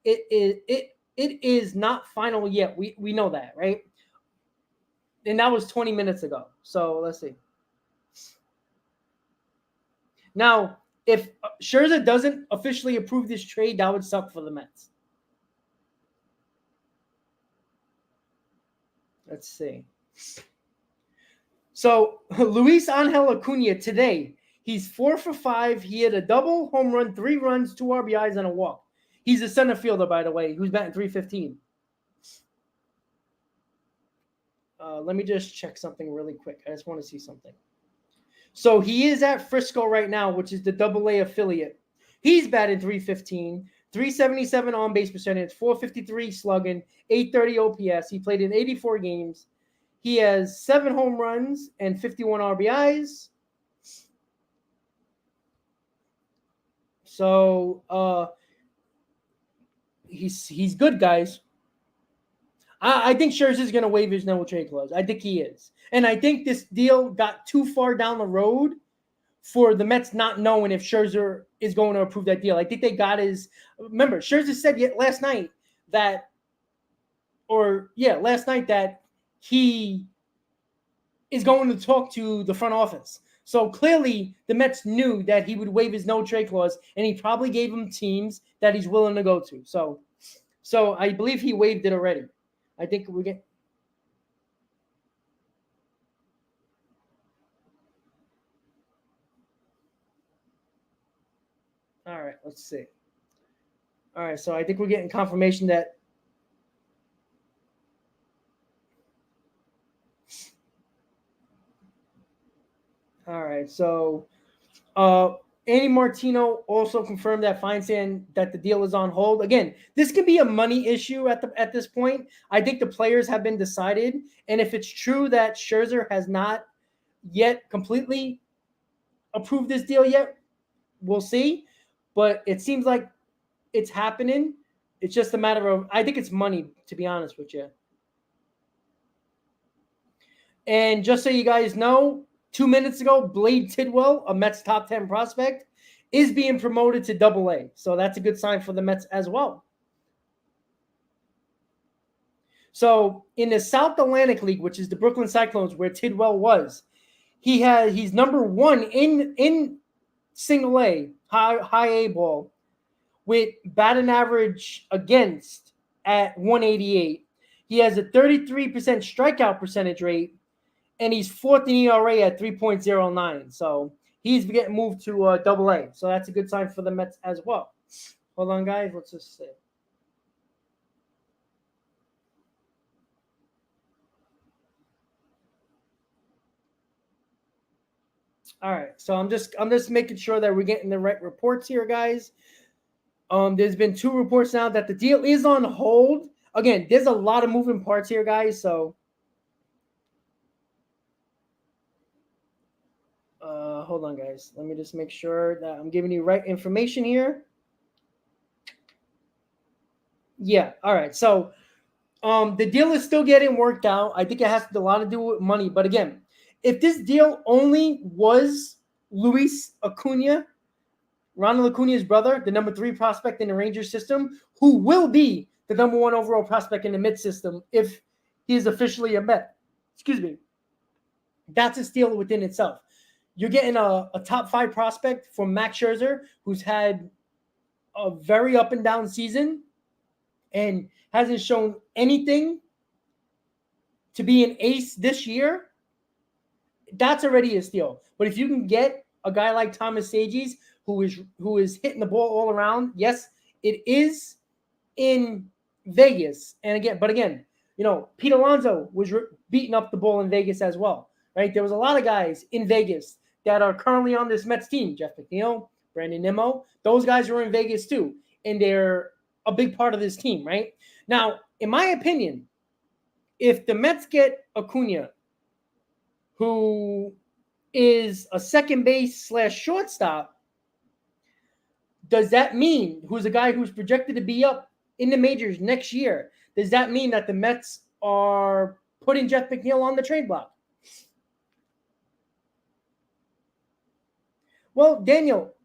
it is not final yet. We know that, right? And that was 20 minutes ago. So let's see. Now, if Scherzer doesn't officially approve this trade, that would suck for the Mets. Let's see. So Luis Angel Acuna today, he's 4 for 5. He had a double, home run, 3 runs, 2 RBIs, and a walk. He's a center fielder, by the way, who's batting 315. Let me just check something really quick. I just want to see something. So he is at Frisco right now, which is the Double-A affiliate. He's batting 315, 377 on base percentage, 453 slugging, 830 OPS. He played in 84 games. He has 7 home runs and 51 RBIs. So he's good, guys. I think Scherzer's going to waive his no trade clause. I think he is. And I think this deal got too far down the road for the Mets not knowing if Scherzer is going to approve that deal. I think they got his – remember, Scherzer said last night that he is going to talk to the front office. So clearly the Mets knew that he would waive his no trade clause, and he probably gave him teams that he's willing to go to. So I believe he waived it already. I think we get. All right, let's see. All right, so I think we're getting confirmation that. All right, so Andy Martino also confirmed that Feinstein that the deal is on hold. Again, this could be a money issue at this point. I think the players have been decided, and if it's true that Scherzer has not yet completely approved this deal yet, we'll see. But it seems like it's happening. It's just a matter of, I think it's money, to be honest with you. And just so you guys know, 2 minutes ago, Blade Tidwell, a Mets top 10 prospect, is being promoted to Double-A. So that's a good sign for the Mets as well. So in the South Atlantic League, which is the Brooklyn Cyclones, where Tidwell was, he's number one in single A, high A ball, with batting average against at 188. He has a 33% strikeout percentage rate, and he's fourth in ERA at 3.09. So he's getting moved to Double-A. So that's a good sign for the Mets as well. Hold on, guys. Let's just see. All right. So I'm just making sure that we're getting the right reports here, guys. There's been 2 reports now that the deal is on hold. Again, there's a lot of moving parts here, guys. So hold on, guys. Let me just make sure that I'm giving you right information here. Yeah. All right. So the deal is still getting worked out. I think it has a lot to do with money. But again, if this deal only was Luis Acuna, Ronald Acuna's brother, the number 3 prospect in the Rangers system, who will be the number 1 overall prospect in the Mets system if he is officially a Met. Excuse me. That's a steal within itself. You're getting a top 5 prospect from Max Scherzer, who's had a very up and down season and hasn't shown anything to be an ace this year. That's already a steal. But if you can get a guy like Thomas Sages, who is hitting the ball all around, yes, it is in Vegas. And again, Pete Alonso was beating up the ball in Vegas as well, right? There was a lot of guys in Vegas that are currently on this Mets team. Jeff McNeil, Brandon Nimmo, those guys are in Vegas too, and they're a big part of this team, right? Now, in my opinion, if the Mets get Acuna, who is a second base / shortstop, does that mean, who's a guy who's projected to be up in the majors next year, does that mean that the Mets are putting Jeff McNeil on the trade block? Well, Daniel,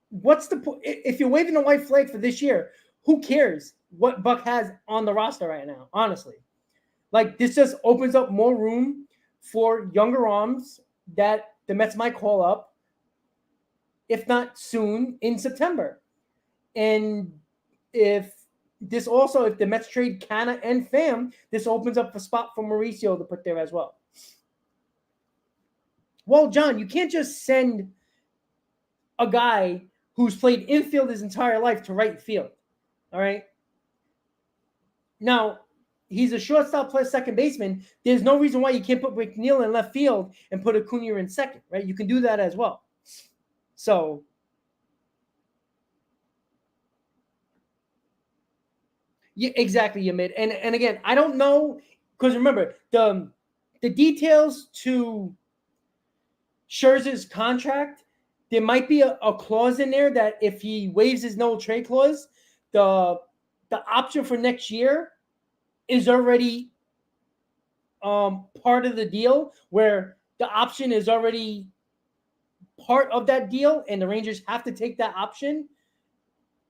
what's the point? If you're waving a white flag for this year, who cares what Buck has on the roster right now, honestly? Like, this just opens up more room for younger arms that the Mets might call up, if not soon, in September. And if the Mets trade Canna and Pham, this opens up a spot for Mauricio to put there as well. Well, John, you can't just send a guy who's played infield his entire life to right field. All right. Now, he's a shortstop plus second baseman. There's no reason why you can't put McNeil in left field and put Acuna in second, right? You can do that as well. So, yeah, exactly, Yamid. And again, I don't know, because remember, the details to Scherzer's contract, there might be a clause in there that if he waives his no trade clause, the option for next year is already part of the deal, where the option is already part of that deal, and the Rangers have to take that option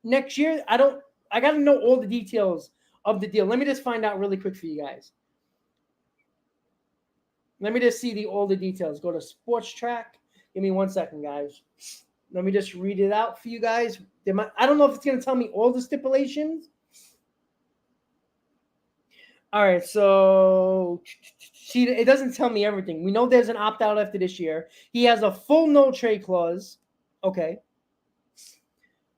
next year. I got to know all the details of the deal. Let me just find out really quick for you guys. Let me just see all the details. Go to Sports Track. Give me 1 second, guys. Let me just read it out for you guys. I don't know if it's going to tell me all the stipulations. All right, so see, it doesn't tell me everything. We know there's an opt-out after this year. He has a full no-trade clause. Okay.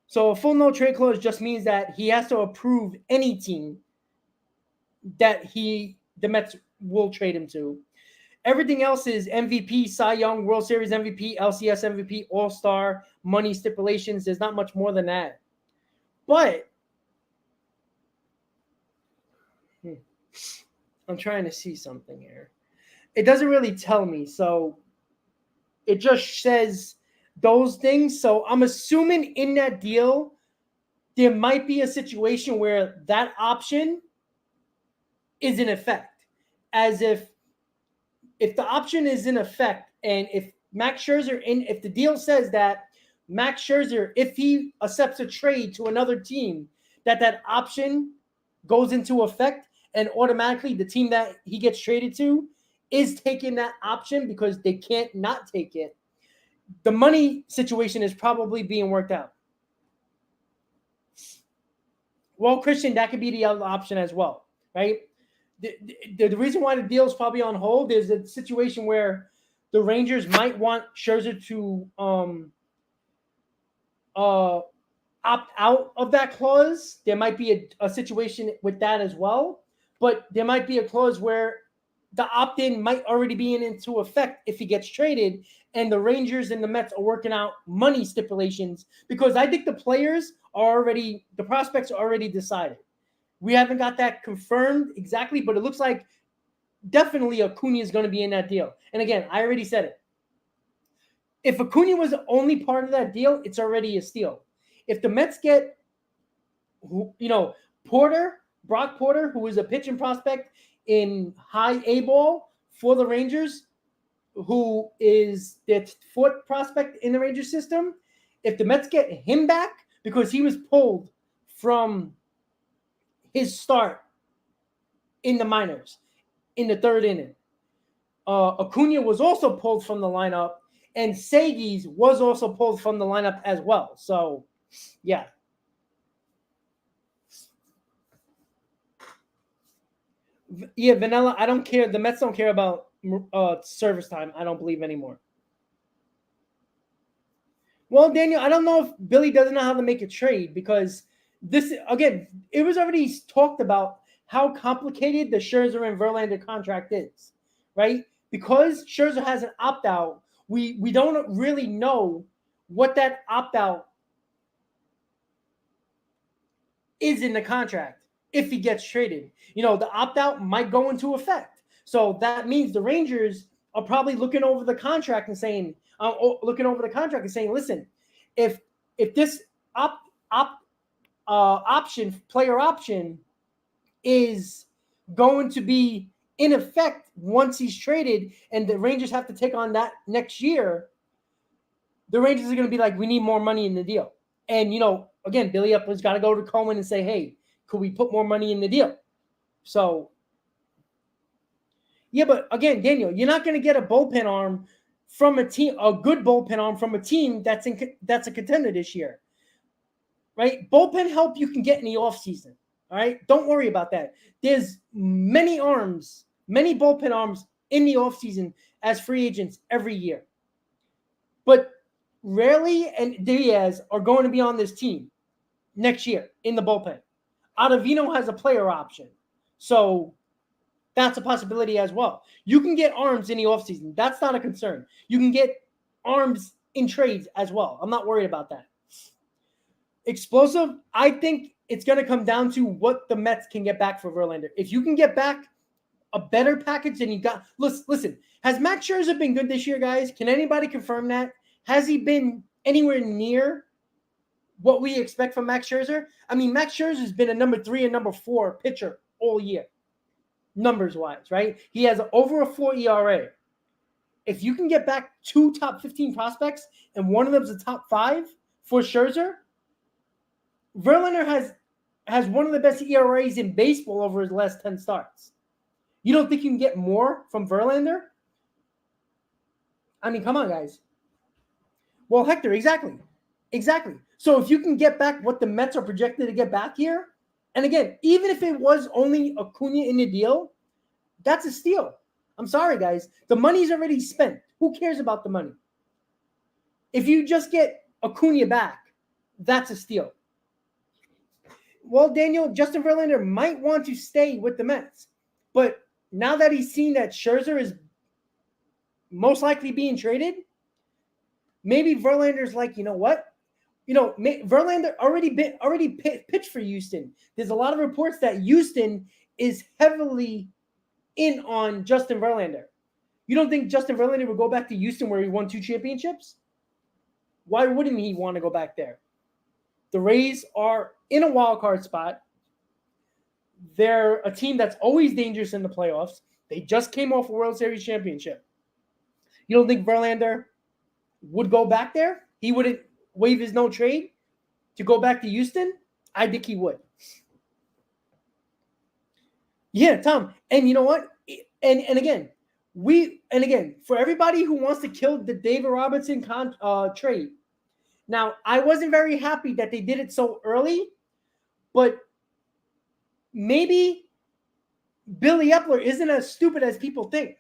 So a full no-trade clause just means that he has to approve any team that the Mets will trade him to. Everything else is MVP, Cy Young, World Series MVP, LCS MVP, All-Star, money stipulations. There's not much more than that. But I'm trying to see something here. It doesn't really tell me. So it just says those things. So I'm assuming in that deal, there might be a situation where that option is in effect. As if the option is in effect, and if Max Scherzer, if the deal says that Max Scherzer, if he accepts a trade to another team, that option goes into effect, and automatically the team that he gets traded to is taking that option because they can't not take it. The money situation is probably being worked out. Well, Christian, that could be the other option as well, right? The reason why the deal is probably on hold is a situation where the Rangers might want Scherzer to opt out of that clause. There might be a situation with that as well, but there might be a clause where the opt-in might already be into effect if he gets traded, and the Rangers and the Mets are working out money stipulations, because I think the prospects are already decided. We haven't got that confirmed exactly, but it looks like definitely Acuna is going to be in that deal. And again, I already said it. If Acuna was only part of that deal, it's already a steal. If the Mets get, Brock Porter, who is a pitching prospect in high A ball for the Rangers, who is their fourth prospect in the Rangers system, if the Mets get him back, because he was pulled from his start in the minors in the third inning. Acuna was also pulled from the lineup, and Segis was also pulled from the lineup as well. So, yeah. Yeah, Vanilla, I don't care. The Mets don't care about service time, I don't believe anymore. Well, Daniel, I don't know if Billy doesn't know how to make a trade, because this, again, it was already talked about how complicated the Scherzer and Verlander contract is, right? Because Scherzer has an opt-out, we don't really know what that opt-out is in the contract if he gets traded. The opt-out might go into effect. So that means the Rangers are probably looking over the contract and saying, listen, if this player option is going to be in effect once he's traded, and the Rangers have to take on that next year, the Rangers are going to be like, we need more money in the deal. And, again, Billy Upland's got to go to Cohen and say, hey, could we put more money in the deal? So, yeah, but again, Daniel, you're not going to get a bullpen arm from a team, a good bullpen arm from a team that's a contender this year, right? Bullpen help you can get in the offseason, all right? Don't worry about that. There's many bullpen arms in the offseason as free agents every year. But Rarely and Diaz are going to be on this team next year in the bullpen. Ottavino has a player option. So that's a possibility as well. You can get arms in the offseason. That's not a concern. You can get arms in trades as well. I'm not worried about that. Explosive, I think it's going to come down to what the Mets can get back for Verlander. If you can get back a better package than you got. Listen, has Max Scherzer been good this year, guys? Can anybody confirm that? Has he been anywhere near what we expect from Max Scherzer. I mean, Max Scherzer has been a number 3 and number 4 pitcher all year, numbers-wise, right? He has over a 4 ERA. If you can get back 2 top 15 prospects and one of them's a top 5 for Scherzer, Verlander has one of the best ERAs in baseball over his last 10 starts. You don't think you can get more from Verlander? I mean, come on, guys. Well, Hector, exactly. So if you can get back what the Mets are projected to get back here, and again, even if it was only Acuna in the deal, that's a steal. I'm sorry, guys. The money's already spent. Who cares about the money? If you just get Acuna back, that's a steal. Well, Daniel, Justin Verlander might want to stay with the Mets. But now that he's seen that Scherzer is most likely being traded, maybe Verlander's like, you know what? Verlander already pitched for Houston. There's a lot of reports that Houston is heavily in on Justin Verlander. You don't think Justin Verlander would go back to Houston where he won 2 championships? Why wouldn't he want to go back there? The Rays are in a wild card spot. They're a team that's always dangerous in the playoffs. They just came off a World Series championship. You don't think Verlander would go back there? He wouldn't waive his no trade to go back to Houston? I think he would. Yeah, Tom. And you know what? And again, for everybody who wants to kill the David Robertson trade. Now, I wasn't very happy that they did it so early, but maybe Billy Epler isn't as stupid as people think.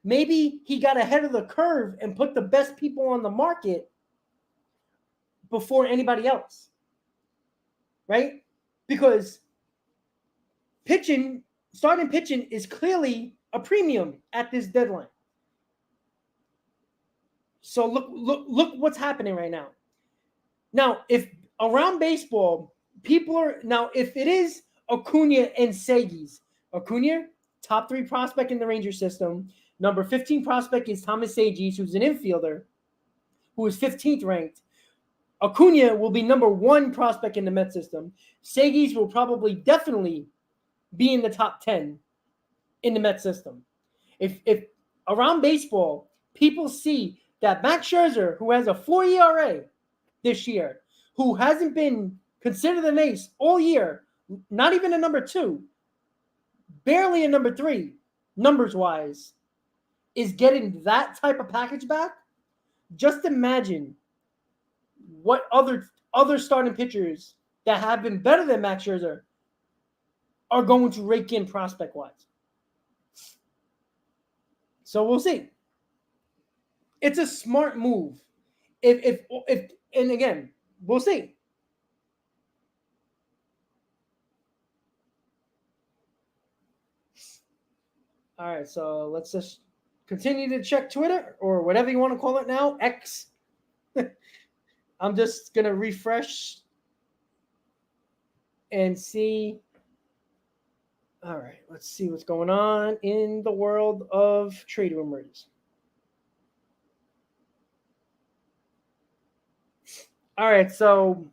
Maybe he got ahead of the curve and put the best people on the market before anybody else, right? Because starting pitching is clearly a premium at this deadline. So look what's happening right now. Now, if around baseball, if it is Acuna and Segis, Acuna, top 3 prospect in the Ranger system. Number 15 prospect is Thomas Segis, who's an infielder, who is 15th ranked. Acuna will be number 1 prospect in the Mets system. Segis will definitely be in the top 10 in the Mets system. If around baseball, people see that Max Scherzer, who has a 4 ERA this year, who hasn't been considered an ace all year, not even a number 2, barely a number 3, numbers-wise, is getting that type of package back, just imagine what other starting pitchers that have been better than Max Scherzer are going to rake in prospect-wise. So we'll see. It's a smart move. If and again, we'll see. All right, so let's just continue to check Twitter or whatever you want to call it now, X. I'm just going to refresh and see. All right, let's see what's going on in the world of trade rumors. All right, so,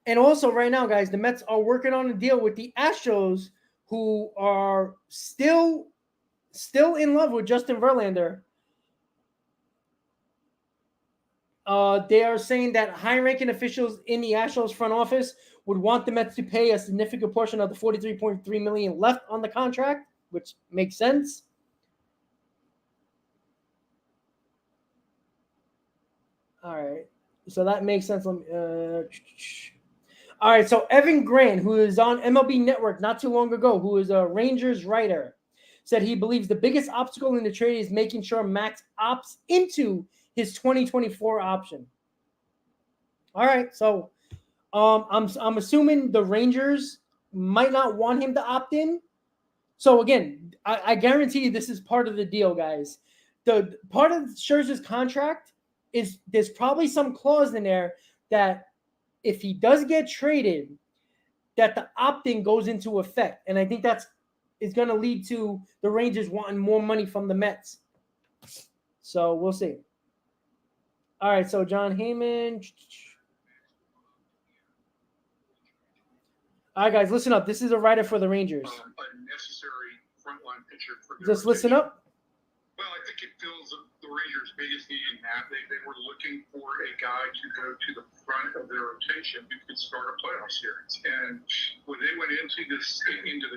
and also right now, guys, the Mets are working on a deal with the Astros, who are still in love with Justin Verlander. They are saying that high-ranking officials in the Astros front office would want the Mets to pay a significant portion of the $43.3 million left on the contract, which makes sense. All right, so that makes sense. All right, so Evan Grant, who is on MLB Network not too long ago, who is a Rangers writer, said he believes the biggest obstacle in the trade is making sure Max opts into his 2024 option. All right, so I'm assuming the Rangers might not want him to opt in. So again, I guarantee you this is part of the deal, guys. The part of Scherzer's contract is there's probably some clause in there that if he does get traded, that the opt-in goes into effect. And I think that's is going to lead to the Rangers wanting more money from the Mets. So we'll see. All right, so John Heyman. All right, guys, listen up. This is a writer for the Rangers. A necessary frontline pitcher for their Just listen rotation. up. Well, I think it fills the Rangers' biggest need in that they were looking for a guy to go to the front of their rotation who could start a playoff series. And when they went into the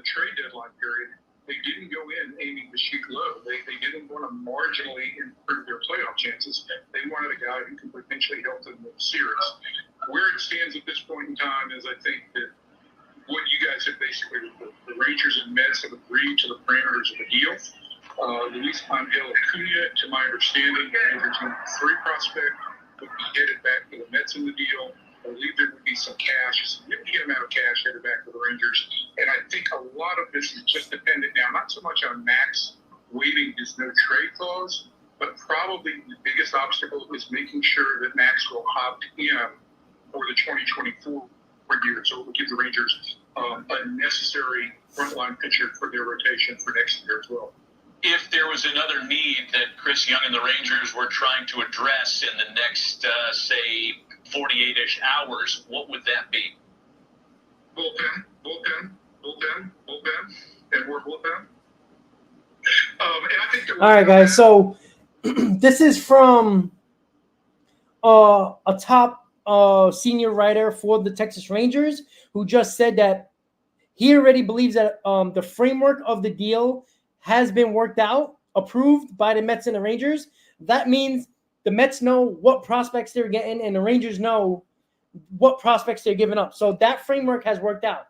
trade deadline period, they didn't go in aiming to shoot low. They didn't want to marginally improve their playoff chances. They wanted a guy who could potentially help them win the series. Where it stands at this point in time is I think that what you guys have basically, the Rangers and Mets have agreed to the parameters of the deal. Luis Angel Acuna, to my understanding, the Rangers number 3 prospect, would be headed back to the Mets in the deal. I believe there would be some cash, a significant amount of cash headed back to the Rangers. And I think a lot of this is just dependent now, not so much on Max waiving his no trade clause, but probably the biggest obstacle is making sure that Max will opt in for the 2024 year. So it will give the Rangers a necessary frontline pitcher for their rotation for next year as well. If there was another need that Chris Young and the Rangers were trying to address in the next, say, 48-ish hours, what would that be? Bullpen, and more bullpen. And I think All right, guys. So this is from a top senior writer for the Texas Rangers who just said that he already believes that the framework of the deal has been worked out, approved by the Mets and the Rangers. That means the Mets know what prospects they're getting and the Rangers know what prospects they're giving up. So that framework has worked out.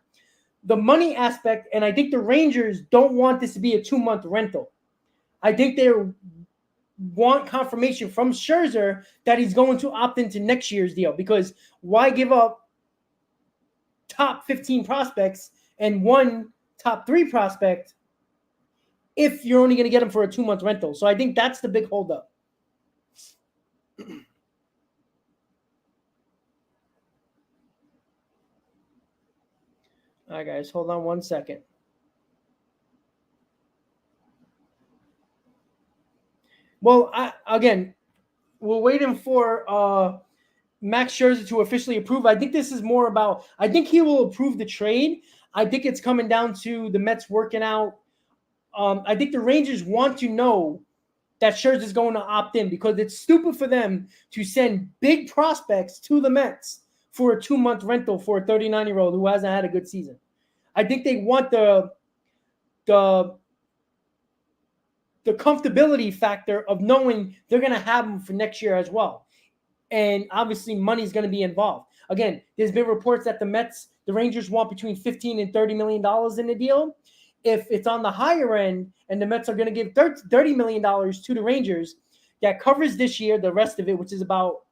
The money aspect, and I think the Rangers don't want this to be a 2-month rental. I think they want confirmation from Scherzer that he's going to opt into next year's deal, because why give up top 15 prospects and one top 3 prospect if you're only going to get them for a 2-month rental? So I think that's the big holdup. All right, guys, hold on one second. Well, again, we're waiting for Max Scherzer to officially approve. I think this is more about, I think he will approve the trade. I think it's coming down to the Mets working out. I think the Rangers want to know that Scherzer is going to opt in, because it's stupid for them to send big prospects to the Mets for a 2-month rental for a 39-year-old who hasn't had a good season. I think they want the comfortability factor of knowing they're going to have him for next year as well. And obviously money is going to be involved. Again, there's been reports that the Rangers want between $15 and $30 million in the deal. If it's on the higher end and the Mets are going to give $30 million to the Rangers, that covers this year, the rest of it, which is about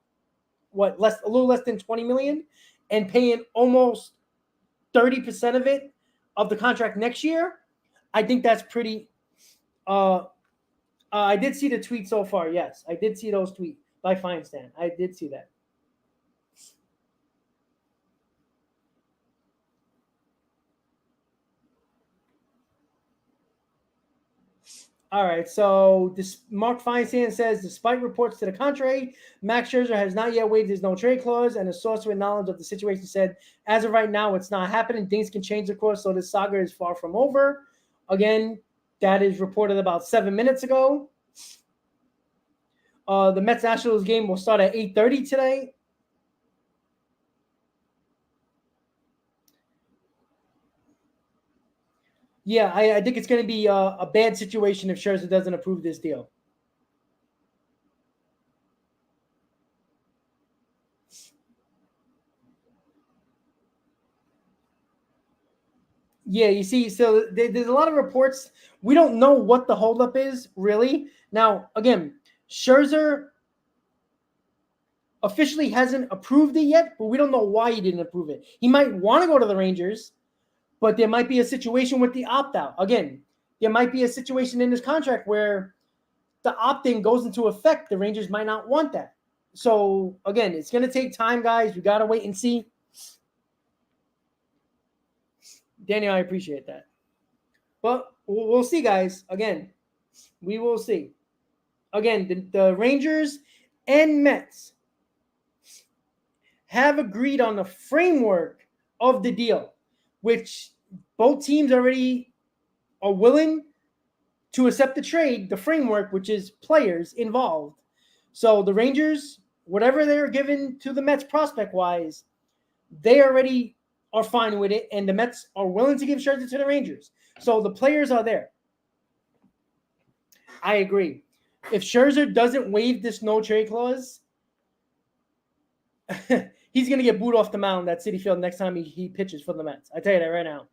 a little less than $20 million, and paying almost 30% of it of the contract next year. I think that's pretty. I did see the tweet so far. Yes, I did see those tweets by Feinstein. I did see that. All right, so this Mark Feinstein says, despite reports to the contrary, Max Scherzer has not yet waived his no-trade clause, and a source with knowledge of the situation said, as of right now, it's not happening. Things can change, of course, so this saga is far from over. Again, that is reported about 7 minutes ago. The Mets-Nationals game will start at 8:30 today. Yeah, I think it's going to be a bad situation if Scherzer doesn't approve this deal. Yeah, you see, so there's a lot of reports. We don't know what the holdup is, really. Now, again, Scherzer officially hasn't approved it yet, but we don't know why he didn't approve it. He might want to go to the Rangers, but there might be a situation with the opt-out. Again, there might be a situation in this contract where the opt-in goes into effect. The Rangers might not want that. So, again, it's going to take time, guys. We got to wait and see. Daniel, I appreciate that. But we'll see, guys. Again, we will see. Again, the Rangers and Mets have agreed on the framework of the deal, which both teams already are willing to accept the trade, the framework, which is players involved. So the Rangers, whatever they're given to the Mets prospect-wise, they already are fine with it, and the Mets are willing to give Scherzer to the Rangers. So the players are there. I agree. If Scherzer doesn't waive this no-trade clause, he's going to get booed off the mound at Citi Field next time he pitches for the Mets. I tell you that right now.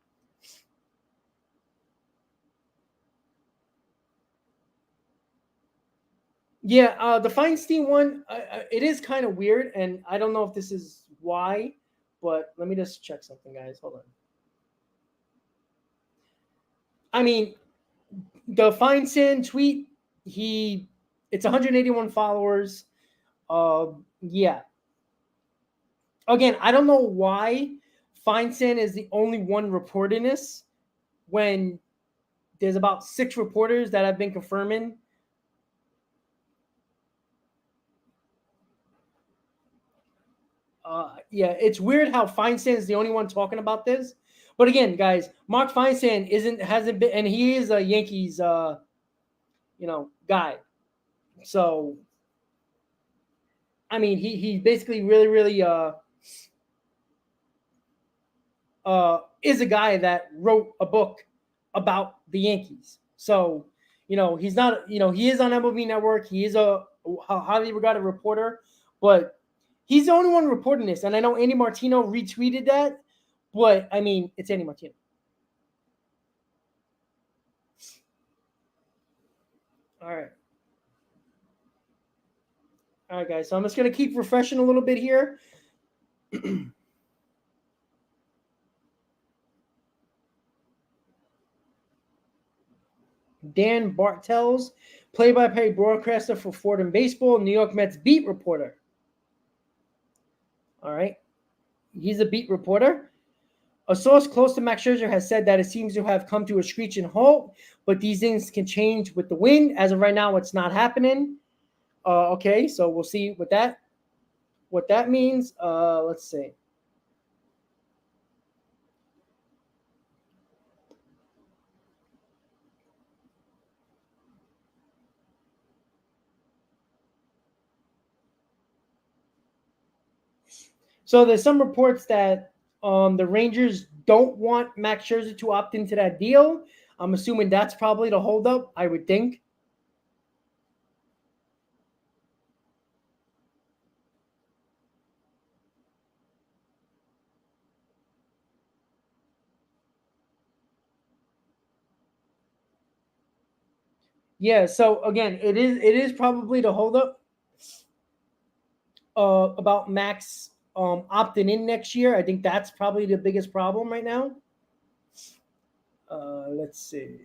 Yeah, the Feinstein one, it is kind of weird, and I don't know if this is why, but let me just check something, guys. Hold on. I mean, the Feinstein tweet, it's 181 followers. Yeah. Again, I don't know why Feinstein is the only one reporting this when there's about 6 reporters that have been confirming. Yeah, it's weird how Feinstein is the only one talking about this. But again, guys, Mark Feinstein hasn't been, and he is a Yankees, guy. So, I mean, he basically really is a guy that wrote a book about the Yankees. So, he's not, he is on MLB Network. He is a highly regarded reporter, but he's the only one reporting this. And I know Andy Martino retweeted that, but I mean, it's Andy Martino. All right. All right, guys. So I'm just going to keep refreshing a little bit here. Dan Bartels, play-by-play broadcaster for Fordham Baseball, New York Mets beat reporter. All right. He's a beat reporter. A source close to Max Scherzer has said that it seems to have come to a screeching halt, but these things can change with the wind. As of right now, it's not happening. Okay, so we'll see what that means. Let's see. So there's some reports that the Rangers don't want Max Scherzer to opt into that deal. I'm assuming that's probably the holdup, I would think. Yeah, so again, it is probably the holdup about Max opting in next year. I think that's probably the biggest problem right now. Let's see.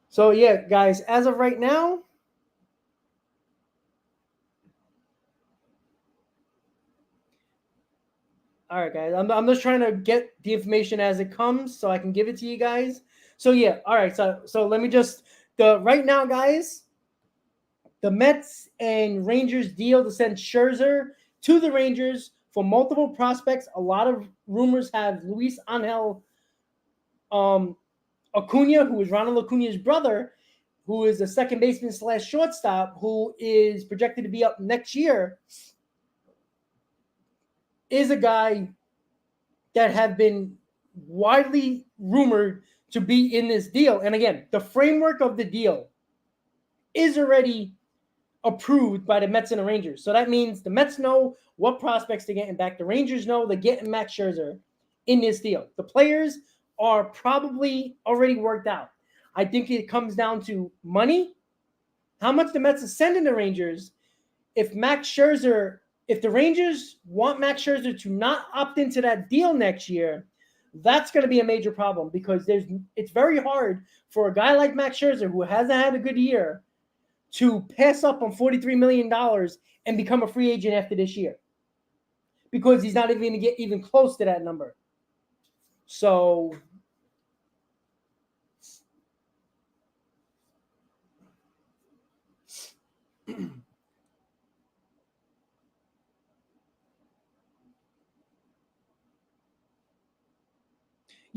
So yeah, guys, as of right now, all right, guys, I'm just trying to get the information as it comes so I can give it to you guys. So yeah, all right, so let me just right now, guys, the Mets and Rangers deal to send Scherzer to the Rangers for multiple prospects. A lot of rumors have Luis Angel Acuna, who is Ronald Acuna's brother, who is a second baseman / shortstop, who is projected to be up next year, is a guy that have been widely rumored to be in this deal. And again, the framework of the deal is already approved by the Mets and the Rangers. So that means the Mets know what prospects they're getting back. The Rangers know they're getting Max Scherzer in this deal. The players are probably already worked out. I think it comes down to money, how much the Mets are sending the Rangers. If the Rangers want Max Scherzer to not opt into that deal next year, that's going to be a major problem because it's very hard for a guy like Max Scherzer, who hasn't had a good year, to pass up on $43 million and become a free agent after this year because he's not even going to get even close to that number. So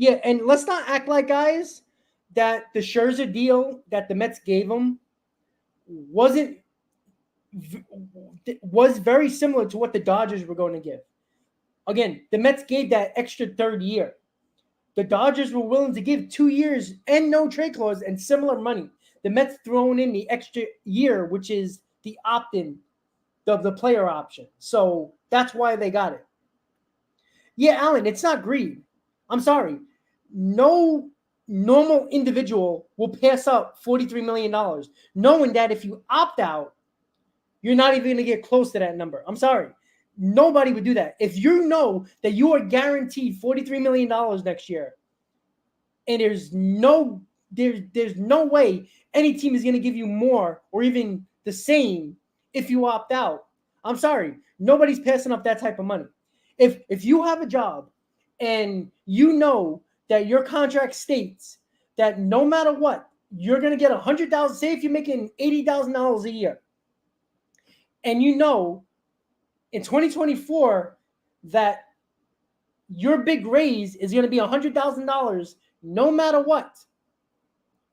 Yeah, and let's not act like, guys, that the Scherzer deal that the Mets gave him was very similar to what the Dodgers were going to give. Again, the Mets gave that extra third year. The Dodgers were willing to give 2 years and no trade clause and similar money. The Mets thrown in the extra year, which is the opt-in of the player option. So that's why they got it. Yeah, Alan, it's not greed. I'm sorry. No normal individual will pass up $43 million, knowing that if you opt out, you're not even going to get close to that number. I'm sorry. Nobody would do that. If you know that you are guaranteed $43 million next year, and there's no way any team is going to give you more or even the same if you opt out, I'm sorry. Nobody's passing up that type of money. If you have a job and you know that your contract states that no matter what, you're going to get $100,000, say if you're making $80,000 a year, and you know in 2024 that your big raise is going to be $100,000 no matter what,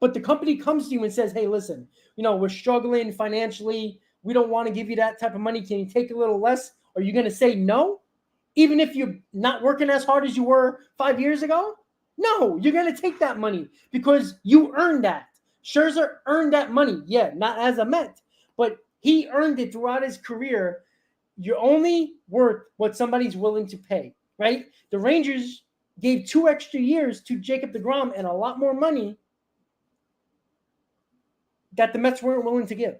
but the company comes to you and says, hey, listen, we're struggling financially. We don't want to give you that type of money. Can you take a little less? Are you going to say no? Even if you're not working as hard as you were 5 years ago? No, you're going to take that money because you earned that. Scherzer earned that money. Yeah, not as a Met, but he earned it throughout his career. You're only worth what somebody's willing to pay, right? The Rangers gave 2 extra years to Jacob deGrom and a lot more money that the Mets weren't willing to give.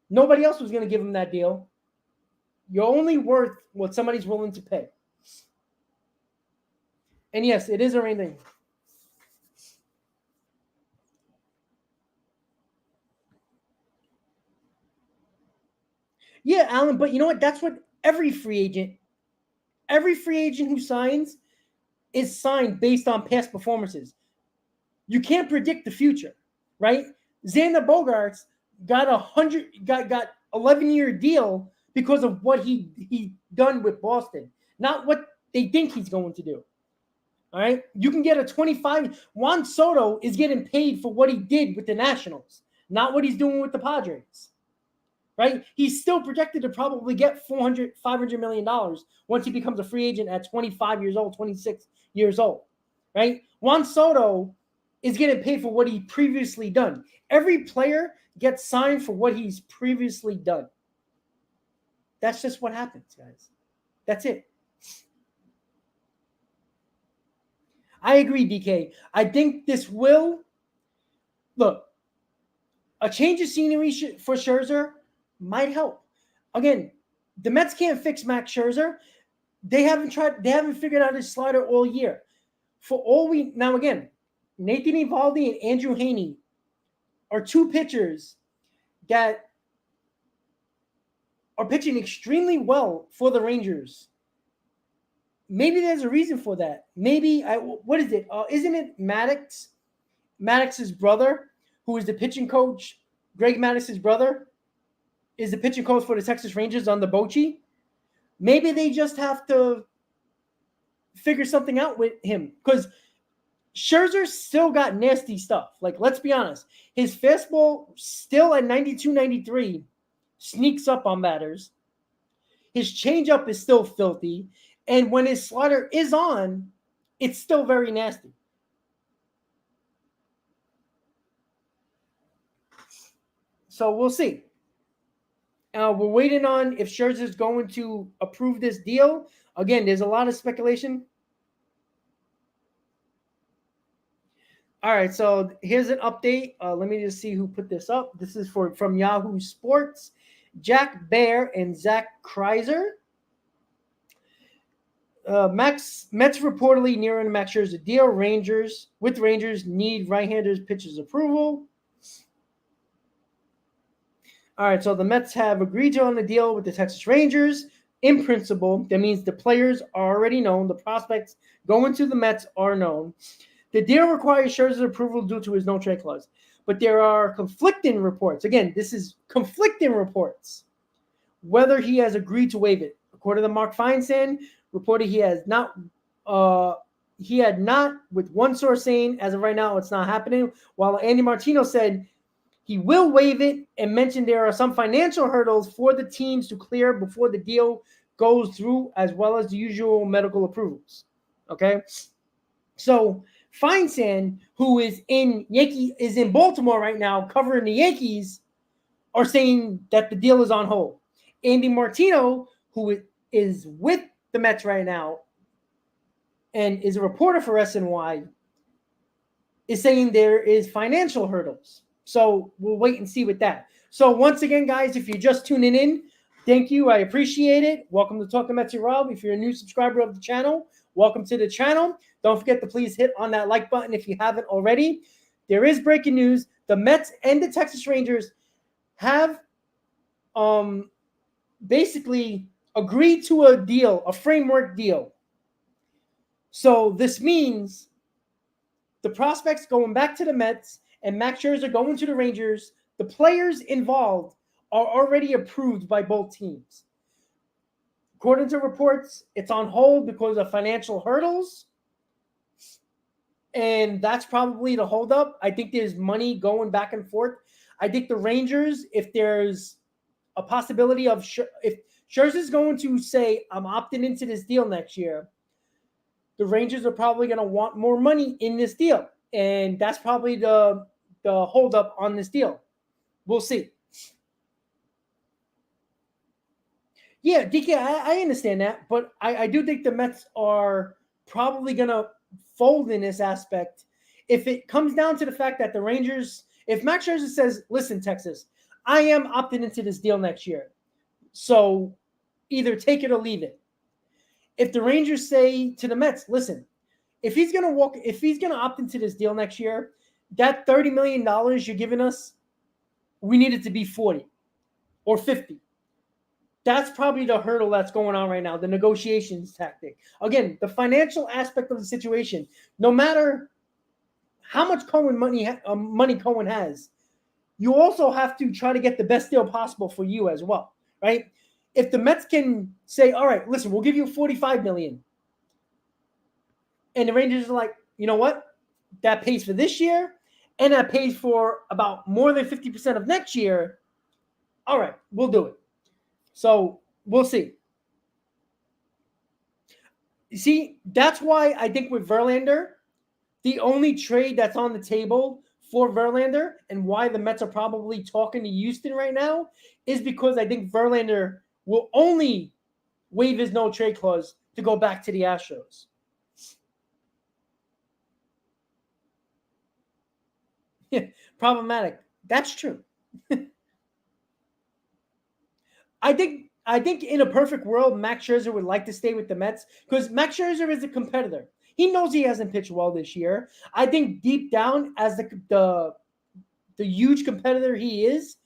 Nobody else was going to give him that deal. You're only worth what somebody's willing to pay. And yes, it is a rain thing. Yeah, Alan, but you know what? That's what every free agent who signs is signed based on past performances. You can't predict the future, right? Xander Bogaerts got 11-year deal because of what he done with Boston, not what they think he's going to do. All right, you can get a 25. Juan Soto is getting paid for what he did with the Nationals, not what he's doing with the Padres. Right? He's still projected to probably get $500 million once he becomes a free agent at 25 years old, 26 years old. Right? Juan Soto is getting paid for what he previously done. Every player gets signed for what he's previously done. That's just what happens, guys. That's it. I agree, DK. I think this will look a change of scenery for Scherzer might help. Again, the Mets can't fix Max Scherzer. They haven't figured out his slider all year. Now again, Nathan Eovaldi and Andrew Heaney are 2 pitchers that are pitching extremely well for the Rangers. Maybe there's a reason for that. Maybe what is it? Isn't it Maddox's brother, who is the pitching coach? Greg Maddox's brother is the pitching coach for the Texas Rangers on the Bochy. Maybe they just have to figure something out with him because Scherzer still got nasty stuff. Like, let's be honest. His fastball still at 92, 93 sneaks up on batters. His changeup is still filthy. And when his slider is on, it's still very nasty. So we'll see. We're waiting on if Scherzer is going to approve this deal. Again, there's a lot of speculation. All right, so here's an update. Let me just see who put this up. This is from Yahoo Sports. Jack Bear and Zach Kreiser. Mets reportedly nearing Max Scherzer deal. Rangers need right-handers pitchers approval. All right, so the Mets have agreed on the deal with the Texas Rangers. In principle, that means the players are already known. The prospects going to the Mets are known. The deal requires Scherzer's approval due to his no-trade clause. But there are conflicting reports. Again, this is conflicting reports. Whether he has agreed to waive it. According to Mark Feinsand, reported he has not he had not, with one source saying as of right now it's not happening, while Andy Martino said he will waive it and mentioned there are some financial hurdles for the teams to clear before the deal goes through, as well as the usual medical approvals. Okay, so Feinstein, who is in Baltimore right now covering the Yankees, are saying that the deal is on hold. Andy Martino, who is with the Mets right now and is a reporter for SNY, is saying there is financial hurdles. So we'll wait and see with that. So once again, guys, if you're just tuning in, thank you. I appreciate it. Welcome to Talking Mets with Rob. If you're a new subscriber of the channel, welcome to the channel. Don't forget to please hit on that like button if you haven't already. There is breaking news. The Mets and the Texas Rangers have basically agreed to a deal, a framework deal. So this means the prospects going back to the Mets and Max Scherzer going to the Rangers, the players involved are already approved by both teams. According to reports, it's on hold because of financial hurdles. And that's probably the holdup. I think there's money going back and forth. I think the Rangers, if there's a possibility of if Scherzer's going to say, I'm opting into this deal next year, the Rangers are probably going to want more money in this deal. And that's probably the holdup on this deal. We'll see. Yeah, DK, I understand that. But I do think the Mets are probably going to fold in this aspect. If it comes down to the fact that the Rangers, if Max Scherzer says, listen, Texas, I am opting into this deal next year. So either take it or leave it. If the Rangers say to the Mets, listen, if he's going to opt into this deal next year, that $30 million you're giving us, we need it to be 40 or 50. That's probably the hurdle that's going on right now, the negotiations tactic. Again, the financial aspect of the situation, no matter how much money Cohen has, you also have to try to get the best deal possible for you as well, right? If the Mets can say, all right, listen, we'll give you $45 million. And the Rangers are like, you know what? That pays for this year, and that pays for about more than 50% of next year. All right, we'll do it. So we'll see. You see, that's why I think with Verlander, the only trade that's on the table for Verlander and why the Mets are probably talking to Houston right now is because I think Verlander will only waive his no-trade clause to go back to the Astros. Problematic. That's true. I think in a perfect world, Max Scherzer would like to stay with the Mets because Max Scherzer is a competitor. He knows he hasn't pitched well this year. I think deep down, as the huge competitor he is,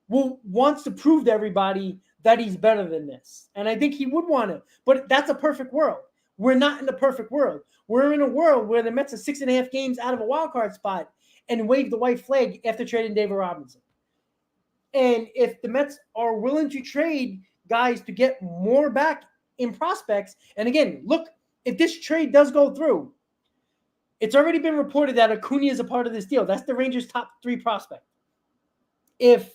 wants to prove to everybody that he's better than this. And I think he would want to. But that's a perfect world. We're not in a perfect world. We're in a world where the Mets are 6.5 games out of a wild card spot and wave the white flag after trading David Robinson. And if the Mets are willing to trade guys to get more back in prospects, and again, look, if this trade does go through, it's already been reported that Acuna is a part of this deal. That's the Rangers' top 3 prospect. If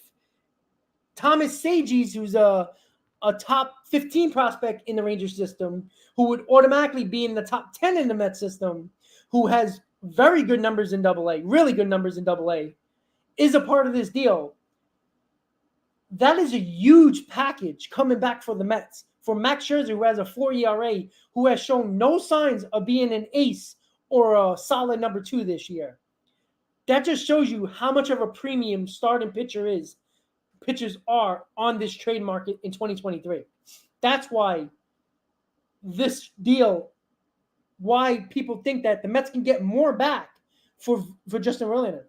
Thomas Sages, who's a top 15 prospect in the Rangers system, who would automatically be in the top 10 in the Mets system, who has very good numbers in AA, really good numbers in AA, is a part of this deal, that is a huge package coming back for the Mets. For Max Scherzer, who has a 4 ERA, who has shown no signs of being an ace or a solid number 2 this year. That just shows you how much of a premium starting pitchers are on this trade market in 2023. That's why this deal, why people think that the Mets can get more back for Justin Verlander.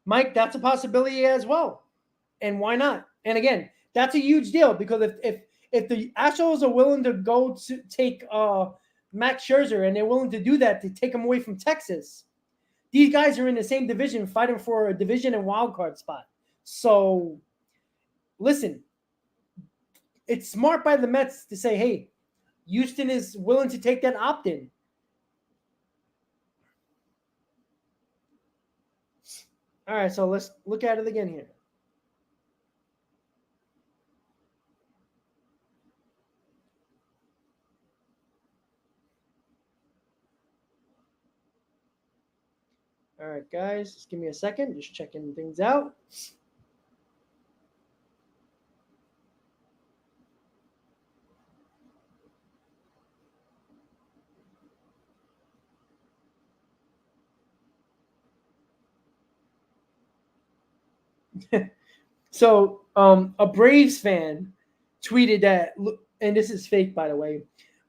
Mike, that's a possibility as well. And why not? And again, that's a huge deal because if the Astros are willing to go to take Max Scherzer and they're willing to do that to take him away from Texas, these guys are in the same division fighting for a division and wild card spot. So, listen, it's smart by the Mets to say, hey, Houston is willing to take that opt-in. All right, so let's look at it again here. All right, guys, just give me a second. Just checking things out. So, a Braves fan tweeted that, and this is fake, by the way.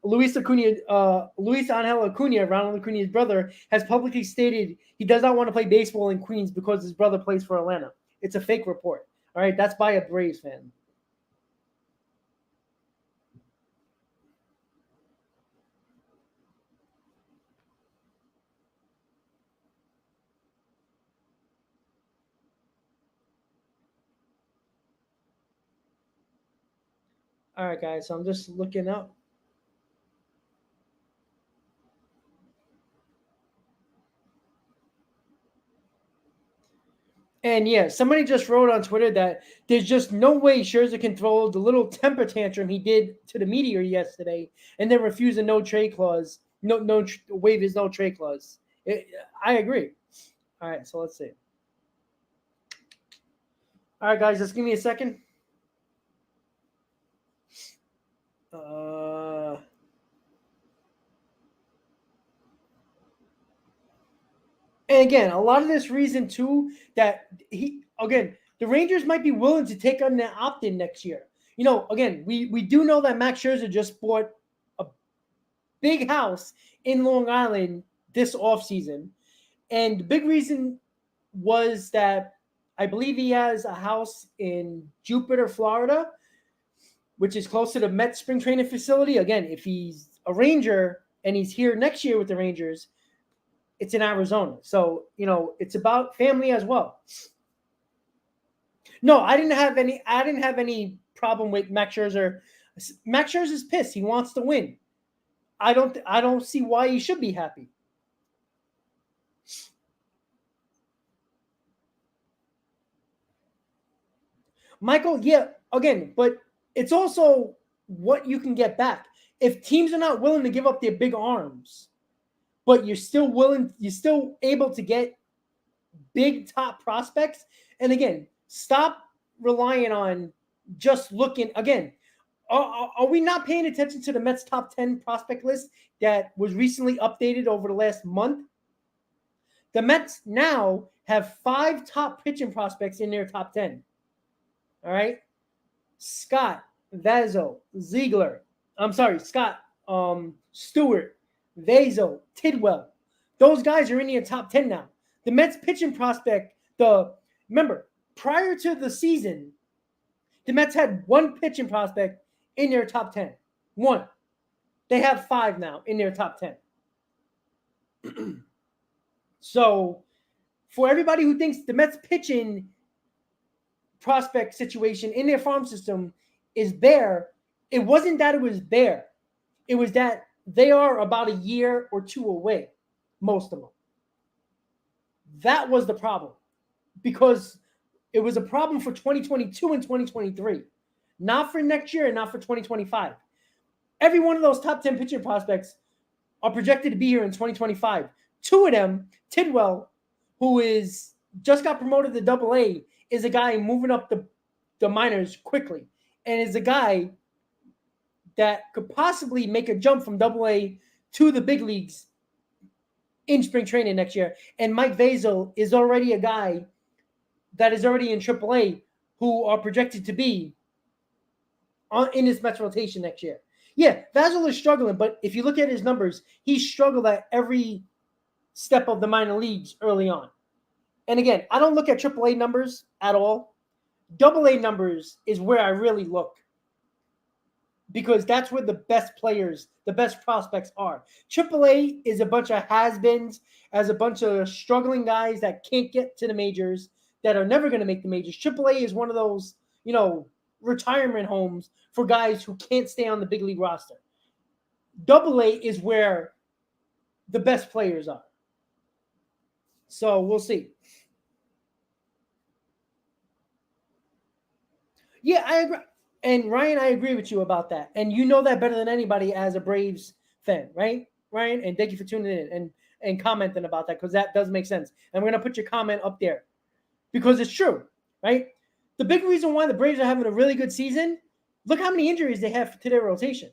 Luis Angel Acuna, Ronald Acuna's brother, has publicly stated he does not want to play baseball in Queens because his brother plays for Atlanta. It's a fake report. All right, that's by a Braves fan. All right, guys, so I'm just looking up. And yeah, somebody just wrote on Twitter that there's just no way Scherzer can throw the little temper tantrum he did to the media yesterday and then refuse a no trade clause, waive his no trade clause. I agree. All right, so let's see. All right, guys, just give me a second. And again, a lot of this reason too that the Rangers might be willing to take on the opt-in next year. You know, again, we do know that Max Scherzer just bought a big house in Long Island this offseason. And the big reason was that I believe he has a house in Jupiter, Florida, which is close to the Mets spring training facility. Again, if he's a Ranger and he's here next year with the Rangers, it's in Arizona. So, you know, it's about family as well. No, I didn't have any problem with Max Scherzer. Max Scherzer's pissed. He wants to win. I don't see why he should be happy. Michael, yeah, again, but it's also what you can get back. If teams are not willing to give up their big arms, but you're still able to get big top prospects. And again, stop relying on just looking. Again, are we not paying attention to the Mets top 10 prospect list that was recently updated over the last month? The Mets now have 5 top pitching prospects in their top 10. All right. Scott, Vazo, Ziegler. I'm sorry, Scott, Stewart, Vazo, Tidwell. Those guys are in your top 10 now. The Mets pitching prospect, remember, prior to the season, the Mets had 1 pitching prospect in their top 10. 1. They have 5 now in their top 10. So, for everybody who thinks the Mets pitching prospect situation in their farm system is bare, it wasn't that it was bare. It was that they are about a year or 2 away, most of them. That was the problem, because it was a problem for 2022 and 2023, not for next year and not for 2025. Every one of those top 10 pitching prospects are projected to be here in 2025. 2 of them, Tidwell, who is just got promoted to Double-A, is a guy moving up the minors quickly, and is a guy that could possibly make a jump from Double-A to the big leagues in spring training next year. And Mike Vazo is already a guy that is already in Triple-A who are projected to be in his Mets rotation next year. Yeah, Vazo is struggling, but if you look at his numbers, he struggled at every step of the minor leagues early on. And again, I don't look at Triple-A numbers at all. Double-A numbers is where I really look. because that's where the best players, the best prospects are. AAA is a bunch of has-beens, as a bunch of struggling guys that can't get to the majors, that are never going to make the majors. AAA is one of those, retirement homes for guys who can't stay on the big league roster. AA is where the best players are. So we'll see. Yeah, I agree. And Ryan, I agree with you about that. And you know that better than anybody as a Braves fan, right, Ryan? And thank you for tuning in and commenting about that, because that does make sense. And we're going to put your comment up there because it's true, right? The big reason why the Braves are having a really good season, look how many injuries they have to their rotation.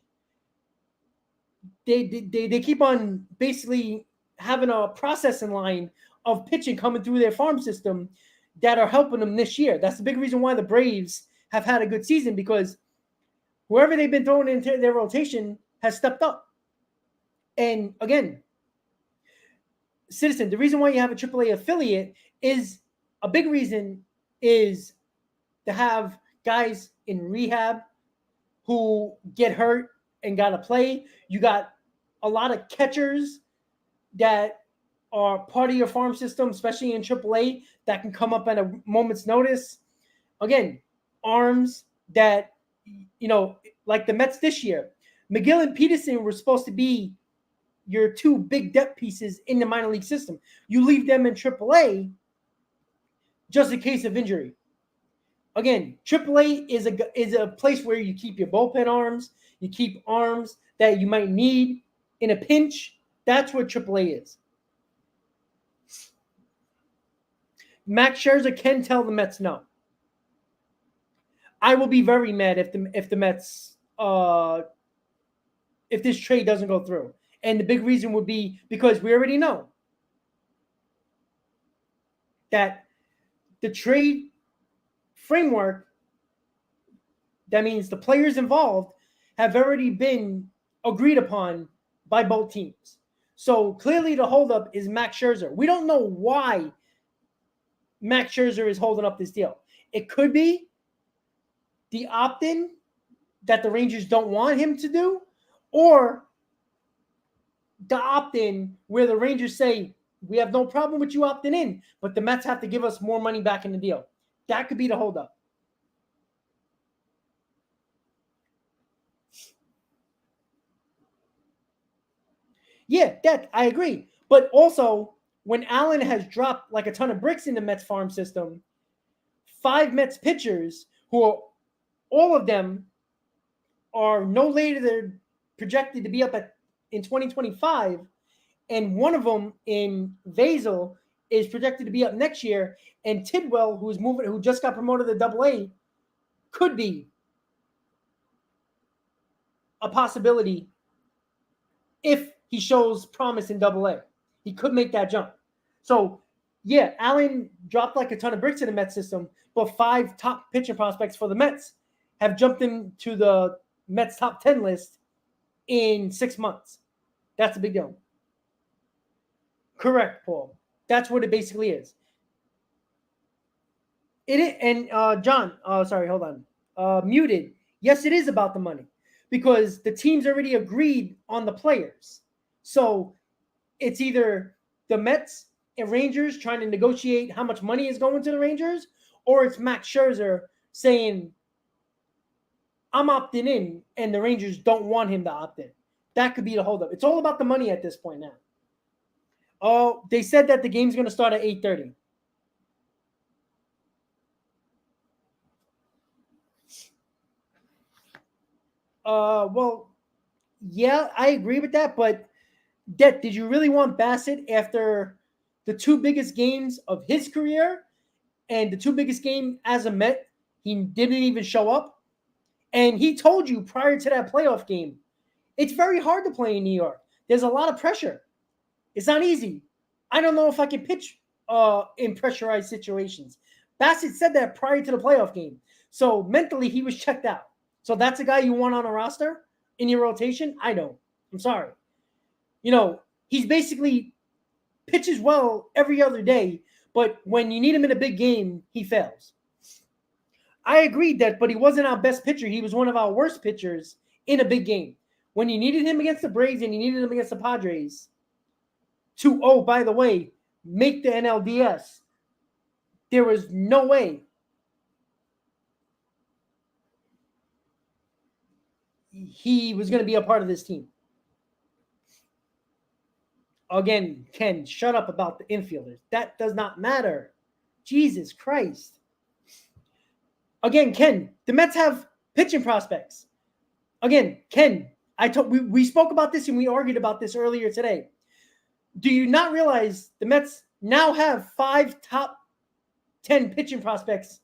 They keep on basically having a processing line of pitching coming through their farm system that are helping them this year. That's the big reason why the Braves have had a good season, because whoever they've been throwing into their rotation has stepped up. And again, Citizen, the reason why you have a AAA affiliate is a big reason is to have guys in rehab who get hurt and got to play. You got a lot of catchers that are part of your farm system, especially in AAA, that can come up at a moment's notice. Again, arms that, like the Mets this year, McGill and Peterson were supposed to be your two big depth pieces in the minor league system. You leave them in AAA just in case of injury. Again, AAA is a place where you keep your bullpen arms, you keep arms that you might need in a pinch. That's what AAA is. Max Scherzer can tell the Mets no. I will be very mad if the Mets if this trade doesn't go through. And the big reason would be because we already know that the trade framework, that means the players involved, have already been agreed upon by both teams. So clearly the holdup is Max Scherzer. We don't know why Max Scherzer is holding up this deal. It could be the opt-in that the Rangers don't want him to do, or the opt-in where the Rangers say, we have no problem with you opting in, but the Mets have to give us more money back in the deal. That could be the holdup. Yeah, that I agree. But also, when Allen has dropped like a ton of bricks in the Mets farm system, 5 Mets pitchers who are, all of them are no later than projected to be up in 2025, and one of them in Vasil is projected to be up next year, and Tidwell, who just got promoted to AA, could be a possibility if he shows promise in AA. He could make that jump. So, yeah, Allen dropped like a ton of bricks in the Mets system, but 5 top pitching prospects for the Mets have jumped into the Mets top 10 list in 6 months. That's a big deal. Correct, Paul. That's what it basically is. It is, and John, sorry, hold on. Muted. Yes, it is about the money because the teams already agreed on the players. So it's either the Mets and Rangers trying to negotiate how much money is going to the Rangers, or it's Max Scherzer saying, I'm opting in, and the Rangers don't want him to opt in. That could be the holdup. It's all about the money at this point now. Oh, they said that the game's going to start at 8:30. Well, yeah, I agree with that, but did you really want Bassett after the 2 biggest games of his career and the 2 biggest games as a Met? He didn't even show up. And he told you prior to that playoff game, it's very hard to play in New York. There's a lot of pressure. It's not easy. I don't know if I can pitch in pressurized situations. Bassett said that prior to the playoff game. So mentally, he was checked out. So that's a guy you want on a roster in your rotation? I don't. I'm sorry. He's basically pitches well every other day, but when you need him in a big game, he fails. I agreed that, but he wasn't our best pitcher. He was one of our worst pitchers in a big game. When you needed him against the Braves and you needed him against the Padres to, oh, by the way, make the NLDS, there was no way he was going to be a part of this team. Again, Ken, shut up about the infielders. That does not matter. Jesus Christ. Again, Ken, the Mets have pitching prospects. Again, Ken, we spoke about this and we argued about this earlier today. Do you not realize the Mets now have 5 top 10 pitching prospects?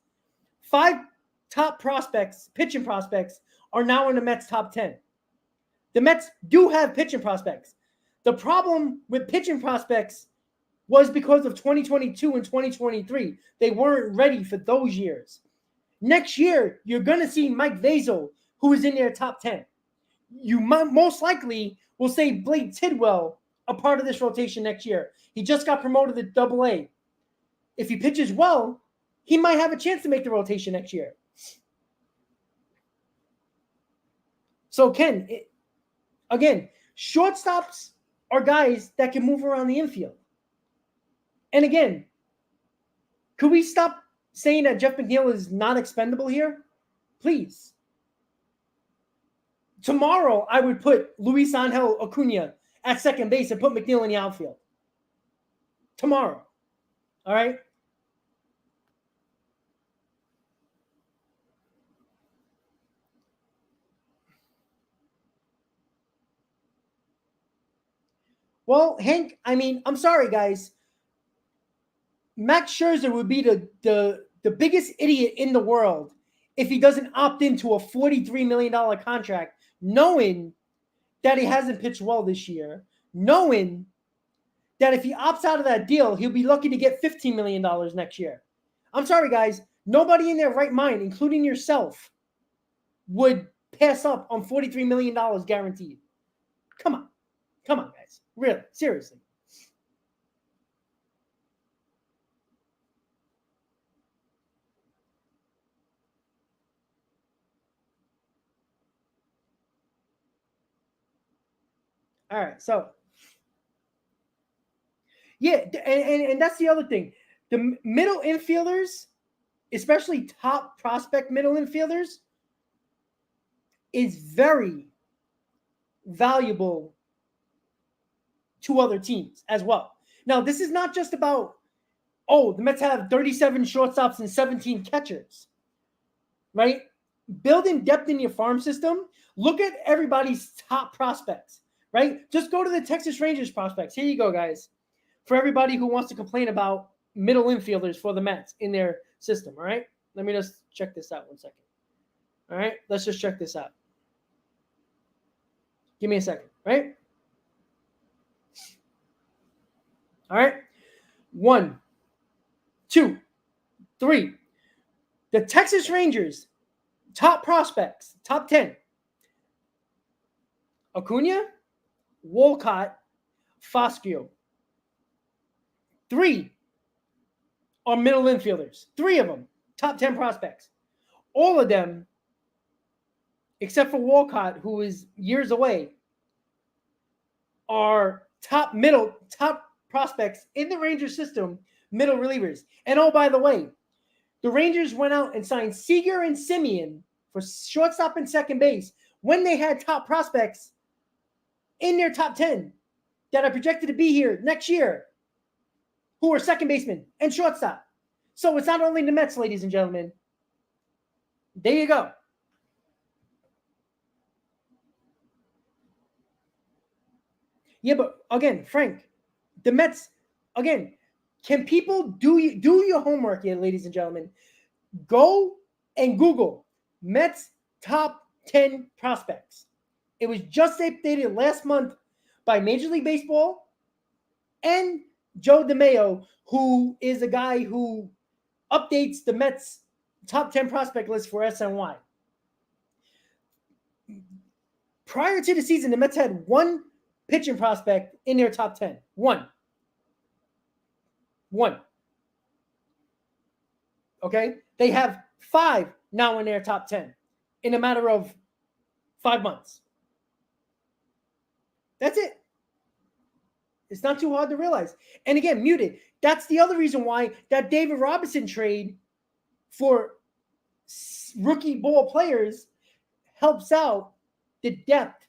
5 top prospects, pitching prospects, are now in the Mets top 10. The Mets do have pitching prospects. The problem with pitching prospects was because of 2022 and 2023. They weren't ready for those years. Next year, you're going to see Mike Vasil, who is in their top 10. You most likely will say Blake Tidwell a part of this rotation next year. He just got promoted to Double-A. If he pitches well, he might have a chance to make the rotation next year. So, Ken, again, shortstops are guys that can move around the infield. And again, could we stop saying that Jeff McNeil is not expendable here? Please. Tomorrow, I would put Luis Angel Acuna at second base and put McNeil in the outfield. Tomorrow. All right? Well, Hank, I mean, I'm sorry, guys. Max Scherzer would be the biggest idiot in the world if he doesn't opt into a $43 million contract, knowing that he hasn't pitched well this year, knowing that if he opts out of that deal, he'll be lucky to get $15 million next year. I'm sorry, guys. Nobody in their right mind, including yourself, would pass up on $43 million guaranteed. Come on. Come on, guys. Really, seriously. All right, so yeah, and that's the other thing. The middle infielders, especially top prospect middle infielders, is very valuable to other teams as well. Now, this is not just about, oh, the Mets have 37 shortstops and 17 catchers, right? Building depth in your farm system, look at everybody's top prospects, right? Just go to the Texas Rangers prospects. Here you go, guys. For everybody who wants to complain about middle infielders for the Mets in their system, all right? Let me just check this out 1 second. All right, let's just check this out. Give me a second, right? All right. 1, 2, 3. The Texas Rangers, top prospects, top 10. Acuna, Walcott, Foscue. 3 are middle infielders. 3 of them, top 10 prospects. All of them, except for Walcott, who is years away, are top prospects in the Rangers system, middle relievers. And oh, by the way, the Rangers went out and signed Seager and Simeon for shortstop and second base when they had top prospects in their top 10 that are projected to be here next year, who are second baseman and shortstop. So it's not only the Mets, ladies and gentlemen. There you go. Yeah, but again, Frank, the Mets, again, can people do your homework here, ladies and gentlemen? Go and Google Mets top 10 prospects. It was just updated last month by Major League Baseball and Joe DeMayo, who is a guy who updates the Mets top 10 prospect list for SNY. Prior to the season, the Mets had 1 pitching prospect in their top 10. 1. Okay? They have 5 now in their top 10 in a matter of 5 months. That's it. It's not too hard to realize. And again, muted. That's the other reason why that David Robinson trade for rookie ball players helps out the depth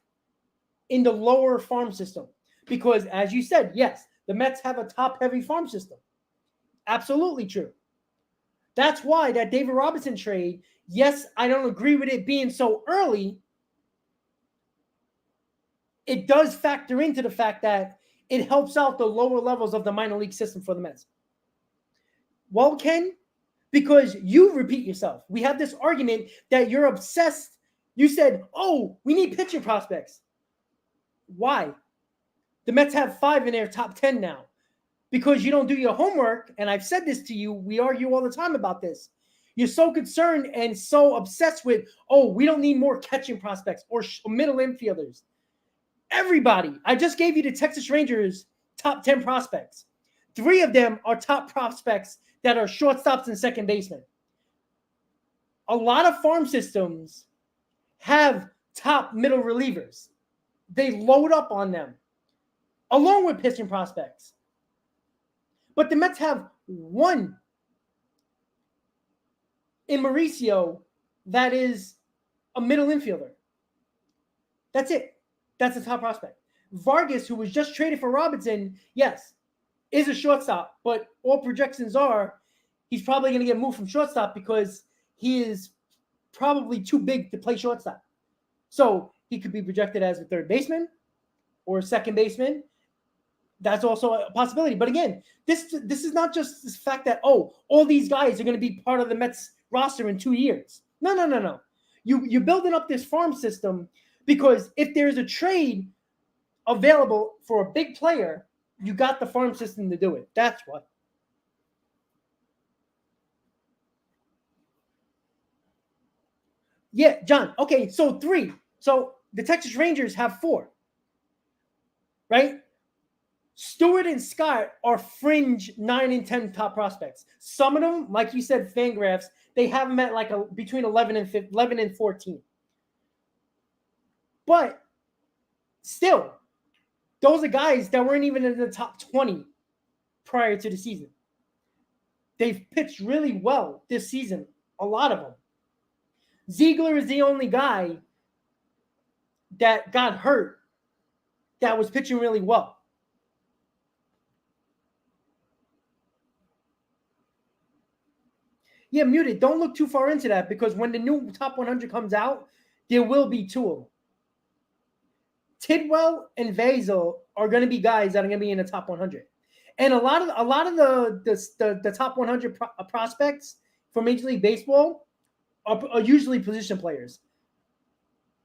in the lower farm system. Because as you said, yes, the Mets have a top-heavy farm system. Absolutely true. That's why that David Robinson trade, yes, I don't agree with it being so early. It does factor into the fact that it helps out the lower levels of the minor league system for the Mets. Well, Ken, because you repeat yourself. We have this argument that you're obsessed. You said, oh, we need pitching prospects. Why? The Mets have 5 in their top 10 now. Because you don't do your homework, and I've said this to you, we argue all the time about this. You're so concerned and so obsessed with, oh, we don't need more catching prospects or middle infielders. Everybody, I just gave you the Texas Rangers top 10 prospects. 3 of them are top prospects that are shortstops and second basemen. A lot of farm systems have top middle relievers. They load up on them, along with pitching prospects. But the Mets have 1 in Mauricio that is a middle infielder. That's it. That's a top prospect. Vargas, who was just traded for Robinson, yes, is a shortstop, but all projections are he's probably going to get moved from shortstop because he is probably too big to play shortstop. So he could be projected as a third baseman or a second baseman. That's also a possibility. But again, this is not just this fact that, oh, all these guys are going to be part of the Mets roster in 2 years. No. You're building up this farm system because if there's a trade available for a big player, you got the farm system to do it. That's what. Yeah, John. Okay, so 3. So the Texas Rangers have 4, right? Stewart and Scott are fringe 9 and 10 top prospects. Some of them, like you said, Fangraphs, they have them at like between 11 and 14. But still, those are guys that weren't even in the top 20 prior to the season. They've pitched really well this season, a lot of them. Ziegler is the only guy that got hurt that was pitching really well. Yeah, muted. Don't look too far into that because when the new top 100 comes out, there will be 2 of them. Tidwell and Vazel are going to be guys that are going to be in the top 100. And a lot of the top 100 prospects for Major League Baseball are usually position players.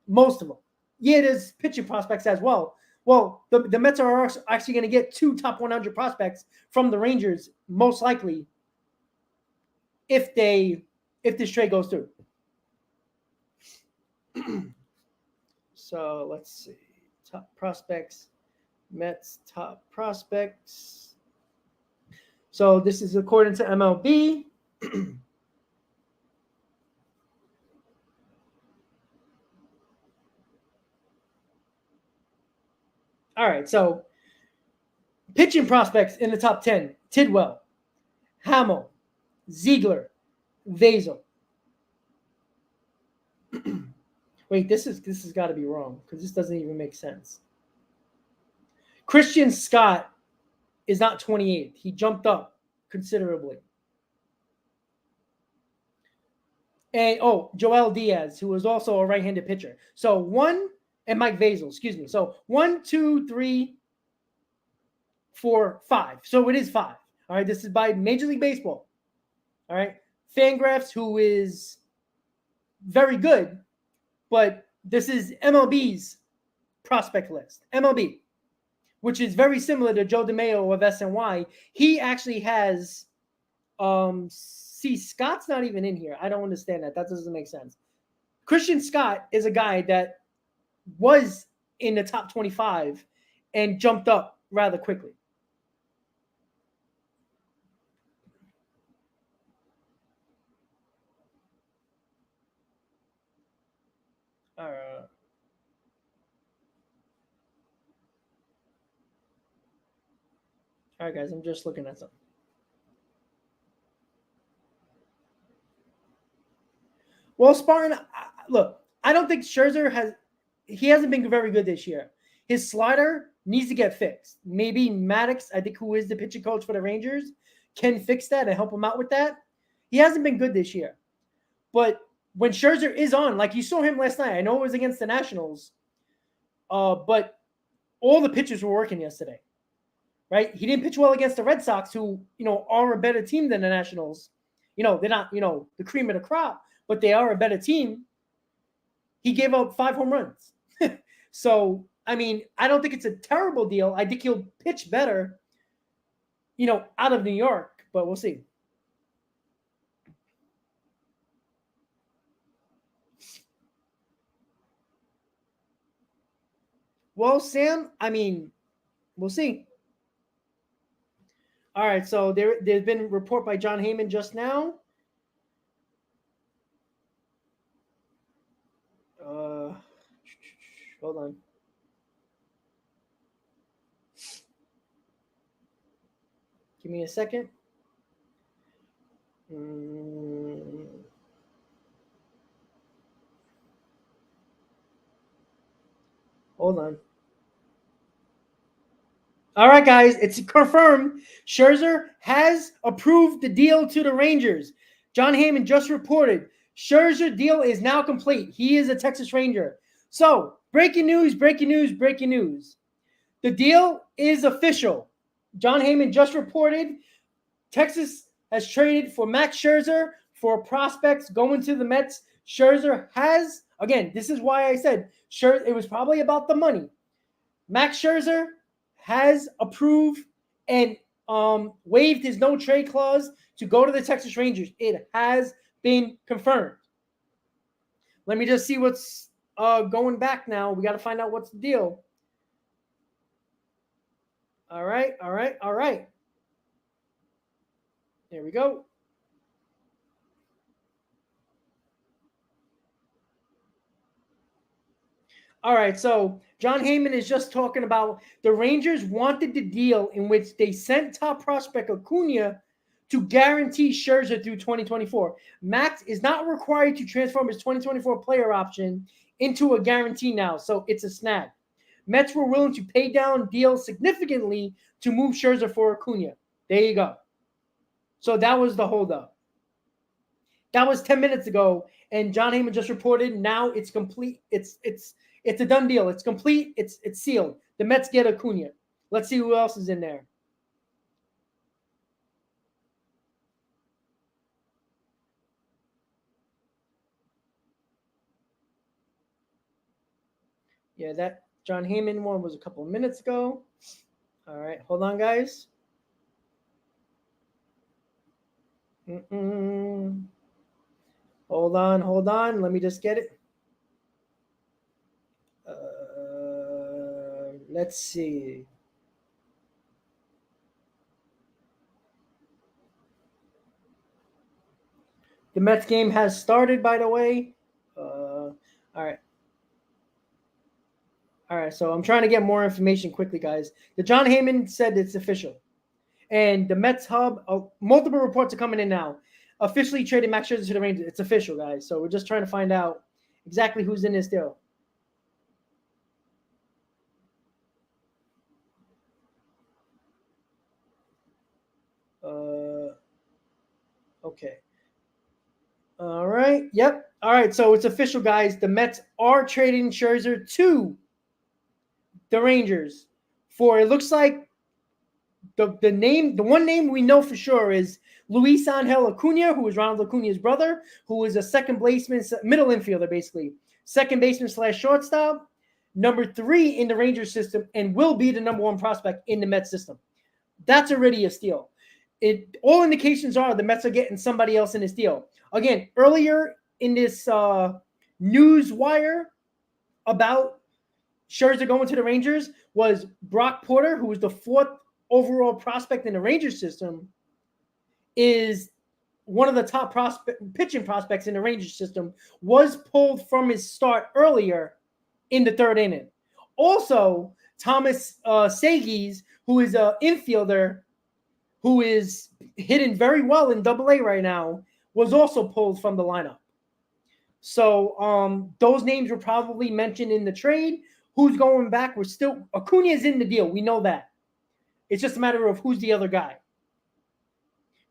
Most of them. Yeah, there's pitching prospects as well. Well, the Mets are actually going to get 2 top 100 prospects from the Rangers, most likely, if this trade goes through. So let's see. Top prospects. Mets top prospects. So this is according to MLB. All right, so pitching prospects in the top 10. Tidwell, Hamill, Ziegler, Vazel. Wait, this has got to be wrong because this doesn't even make sense. Christian Scott is not 28. He jumped up considerably. And Joel Diaz, who was also a right-handed pitcher. So and Mike Vazel, excuse me. So 1, 2, 3, 4, 5. So it is 5. All right, this is by Major League Baseball. All right, Fangraphs, who is very good, but this is MLB's prospect list. MLB, which is very similar to Joe DeMayo of SNY. He actually has, Scott's not even in here. I don't understand that. That doesn't make sense. Christian Scott is a guy that was in the top 25 and jumped up rather quickly. All right. All right, guys, I'm just looking at something. Well, Spartan, look, I don't think Scherzer hasn't been very good this year. His slider needs to get fixed. Maybe Maddox, I think, who is the pitching coach for the Rangers, can fix that and help him out with that. He hasn't been good this year. But when Scherzer is on, like you saw him last night, I know it was against the Nationals, but all the pitchers were working yesterday, right? He didn't pitch well against the Red Sox, who, are a better team than the Nationals. They're not, the cream of the crop, but they are a better team. He gave up 5 home runs. So, I mean, I don't think it's a terrible deal. I think he'll pitch better, out of New York, but we'll see. Well, Sam, I mean, we'll see. All right, so there's been a report by John Heyman just now. Hold on. Give me a second. Hold on. All right, guys, it's confirmed. Scherzer has approved the deal to the Rangers. John Heyman just reported Scherzer deal is now complete. He is a Texas Ranger. So, breaking news. The deal is official. John Heyman just reported Texas has traded for Max Scherzer for prospects going to the Mets. Scherzer has, again, this is why I said it was probably about the money. Max Scherzer has approved and waived his no trade clause to go to the Texas Rangers. It has been confirmed. Let me just see what's going back now. We got to find out what's the deal. All right. There we go. All right, so John Heyman is just talking about the Rangers wanted the deal in which they sent top prospect Acuna to guarantee Scherzer through 2024. Max is not required to transform his 2024 player option into a guarantee now, so it's a snag. Mets were willing to pay down deals significantly to move Scherzer for Acuna. There you go. So that was the holdup. That was 10 minutes ago, and John Heyman just reported now it's complete. It's a done deal. It's complete. It's sealed. The Mets get Acuna. Let's see who else is in there. Yeah, that John Heyman one was a couple of minutes ago. All right, hold on, guys. Hold on. Let me just get it. Let's see. The Mets game has started, by the way. All right, so I'm trying to get more information quickly, guys. The John Heyman said it's official. And the Mets hub, multiple reports are coming in now. Officially traded Max Scherzer to the Rangers. It's official, guys. So we're just trying to find out exactly who's in this deal. Okay. All right. Yep. All right. So it's official, guys. The Mets are trading Scherzer to the Rangers for, it looks like the one name we know for sure is Luis Angel Acuna, who is Ronald Acuna's brother, who is a second baseman, middle infielder, basically. Second baseman / shortstop. Number 3 in the Rangers system and will be the number 1 prospect in the Mets system. That's already a steal. All indications are the Mets are getting somebody else in this deal. Again, earlier in this news wire about Scherzer going to the Rangers was Brock Porter, who was the 4th overall prospect in the Rangers system, is one of the top pitching prospects in the Rangers system, was pulled from his start earlier in the 3rd inning. Also, Thomas Sages, who is an infielder who is hitting very well in Double-A right now, was also pulled from the lineup. So those names were probably mentioned in the trade. Who's going back? We're still Acuna is in the deal. We know that. It's just a matter of who's the other guy.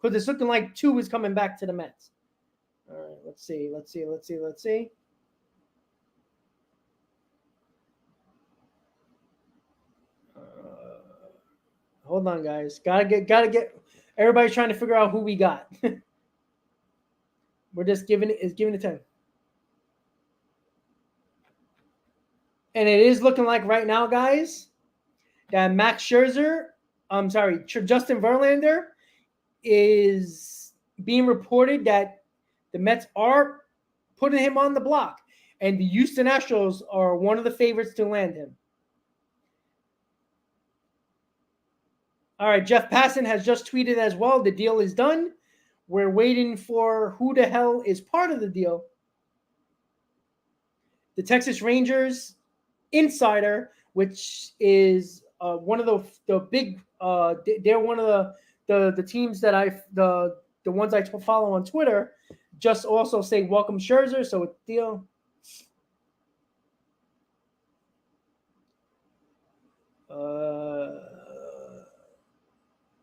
Because it's looking like 2 is coming back to the Mets. All right, let's see. Hold on, guys. Gotta get. Everybody's trying to figure out who we got. We're just giving it time. And it is looking like right now, guys, that Max Scherzer, Justin Verlander is being reported that the Mets are putting him on the block. And the Houston Astros are one of the favorites to land him. All right, Jeff Passan has just tweeted as well. The deal is done. We're waiting for who the hell is part of the deal. The Texas Rangers insider, which is one of the big. They're one of the teams that the ones I follow on Twitter. Just also say welcome Scherzer. So a deal.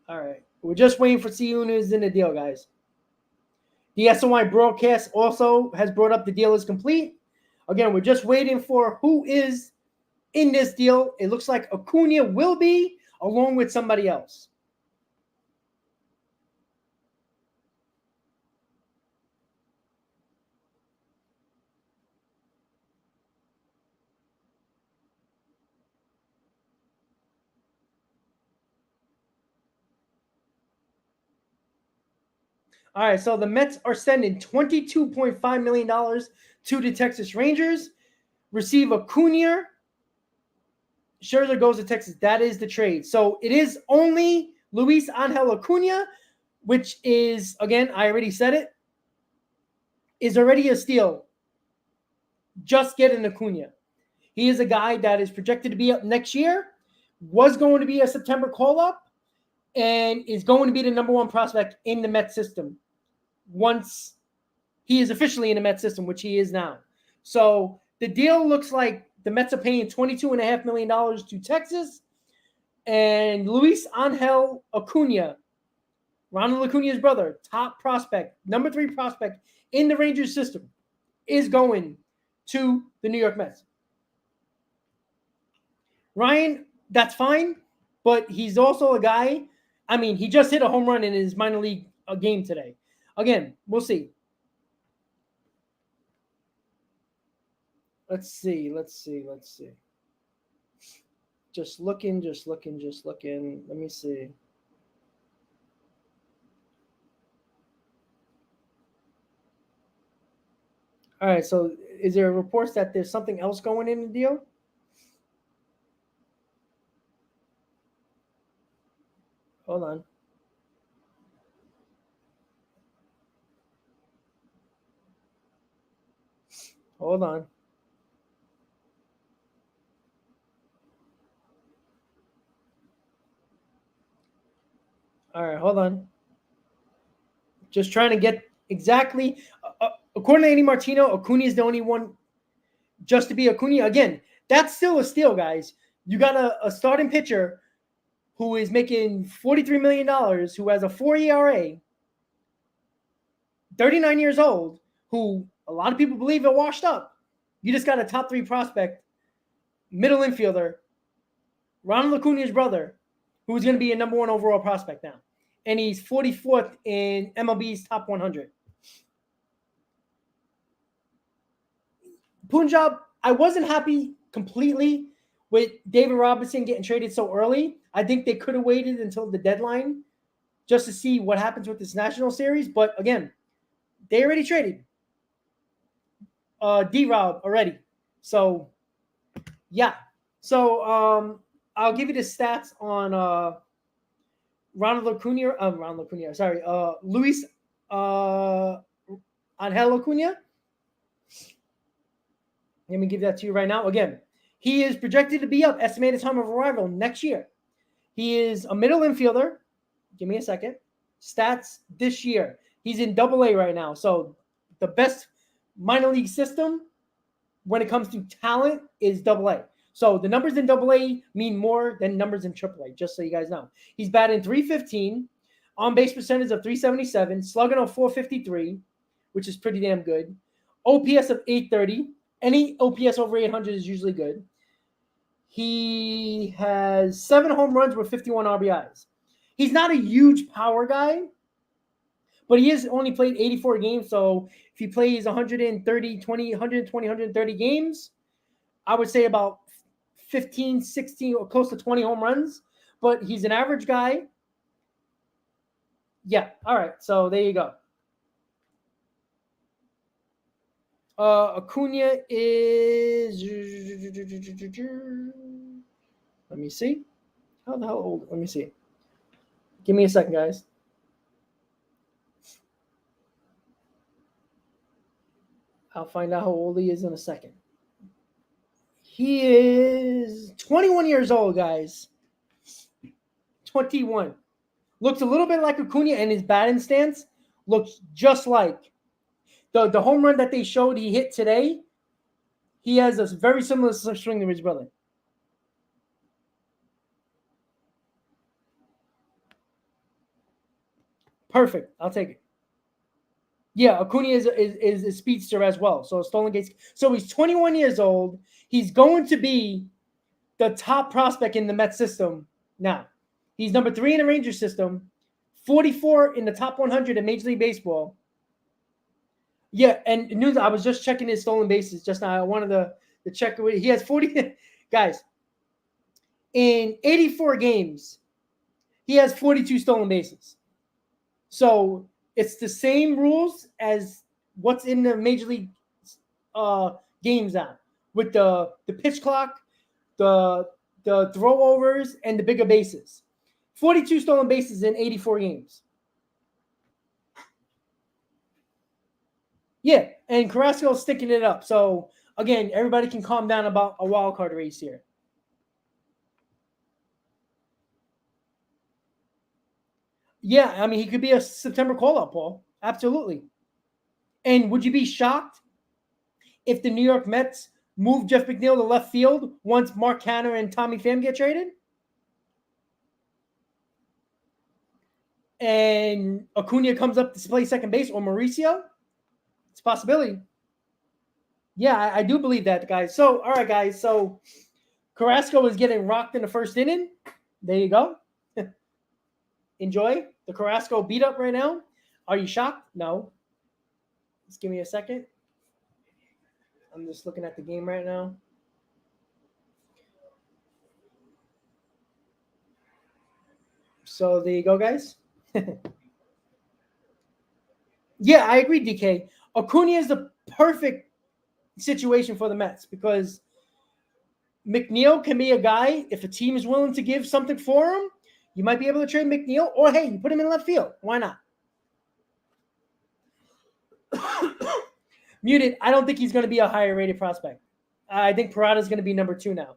All right. We're just waiting for see who's in the deal, guys. The SNY broadcast also has brought up the deal is complete. Again, we're just waiting for who is in this deal. It looks like Acuna will be along with somebody else. All right, so the Mets are sending $22.5 million to the Texas Rangers. Receive Acuna. Scherzer goes to Texas. That is the trade. So it is only Luis Angel Acuna, which is, again, I already said it, is already a steal. Just getting Acuna. He is a guy that is projected to be up next year, was going to be a September call-up, and is going to be the number 1 prospect in the Mets system once he is officially in the Mets system, which he is now. So the deal looks like the Mets are paying $22.5 million to Texas, and Luis Angel Acuna, Ronald Acuna's brother, top prospect, number 3 prospect in the Rangers system, is going to the New York Mets. Ryan, that's fine, but he's also a guy. I mean, he just hit a home run in his minor league game today. Again, we'll see. Let's see. Just looking. Let me see. All right, so is there reports that there's something else going in the deal? Hold on. All right, hold on. Just trying to get exactly. According to Andy Martino, Acuna is the only one just to be Acuna. Again, that's still a steal, guys. You got a starting pitcher who is making $43 million, who has a 4 ERA, 39 years old, who a lot of people believe are washed up. You just got a top 3 prospect, middle infielder, Ronald Acuna's brother, who's going to be a number 1 overall prospect now. And he's 44th in MLB's top 100. Punjab, I wasn't happy completely with David Robinson getting traded so early. I think they could have waited until the deadline just to see what happens with this national series. But again, they already traded D-Rob already. So, yeah. So, I'll give you the stats on Luis Angel Acuna. Let me give that to you right now. Again, he is projected to be up, estimated time of arrival next year. He is a middle infielder, Give me a second. Stats this year. He's in Double-A right now. So the best minor league system when it comes to talent is Double-A. So the numbers in Double-A mean more than numbers in Triple-A, just so you guys know. He's batting .315, on base percentage of .377, slugging of .453, which is pretty damn good. OPS of .830. Any OPS over 800 is usually good. He has 7 home runs with 51 RBIs. He's not a huge power guy, but he has only played 84 games. So if he plays 130 games, I would say about 15, 16, or close to 20 home runs. But he's an average guy. Yeah. All right. So there you go. Acuna is. Let me see. How the hell old? Let me see. Give me a second, guys. I'll find out how old he is in a second. He is 21 years old, guys. 21. Looks a little bit like Acuna, and his batting stance looks just like the home run that they showed he hit today. He has a very similar swing to his brother. Perfect. I'll take it. Yeah, Acuna is a speedster as well. So stolen gates. So he's 21 years old. He's going to be the top prospect in the Mets system now. He's number 3 in the Rangers system, 44 in the top 100 in Major League Baseball. Yeah, and news. I was just checking his stolen bases just now. I wanted to check. He has 40 guys in 84 games. He has 42 stolen bases. So it's the same rules as what's in the Major League games now, with the pitch clock, the throwovers, and the bigger bases. 42 stolen bases in 84 games. Yeah, and Carrasco's sticking it up. So, again, everybody can calm down about a wild card race here. Yeah, I mean, he could be a September call-up, Paul. Absolutely. And would you be shocked if the New York Mets move Jeff McNeil to left field once Mark Canha and Tommy Pham get traded? And Acuna comes up to play second base, or Mauricio? It's a possibility. Yeah, I do believe that, guys. So, all right, guys. So, Carrasco is getting rocked in the first inning. There you go. Enjoy the Carrasco beat up right now. Are you shocked? No. Just give me a second. I'm just looking at the game right now. So there you go, guys. Yeah, I agree, DK. Acuna is the perfect situation for the Mets because McNeil can be a guy, if a team is willing to give something for him, you might be able to trade McNeil, or hey, you put him in left field. Why not? Muted. I don't think he's going to be a higher rated prospect. I think Parada's going to be number 2 now.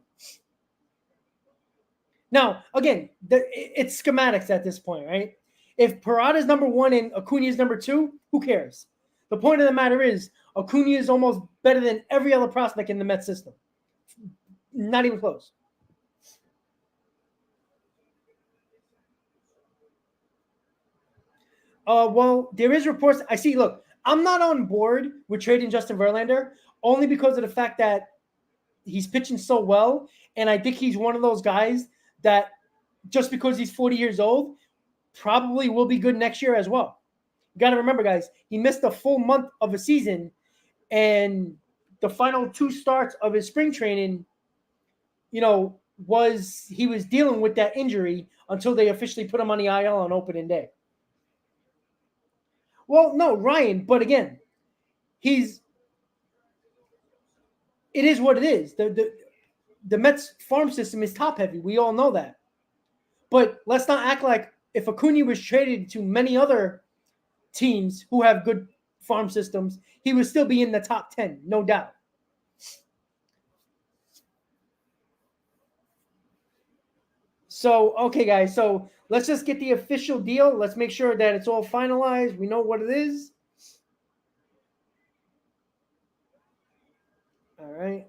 Now, again, it's schematics at this point, right? If Parada's number 1 and Acuna is number 2, who cares? The point of the matter is Acuna is almost better than every other prospect in the Mets system. Not even close. Well, there is reports. I see. Look, I'm not on board with trading Justin Verlander only because of the fact that he's pitching so well, and I think he's one of those guys that just because he's 40 years old probably will be good next year as well. You got to remember, guys, he missed a full month of a season, and the final 2 starts of his spring training, he was dealing with that injury until they officially put him on the IL on opening day. Well, no, Ryan, but again, it is what it is. The Mets farm system is top heavy. We all know that. But let's not act like if Acuna was traded to many other teams who have good farm systems, he would still be in the top 10, no doubt. So, okay, guys. So let's just get the official deal. Let's make sure that it's all finalized. We know what it is. All right.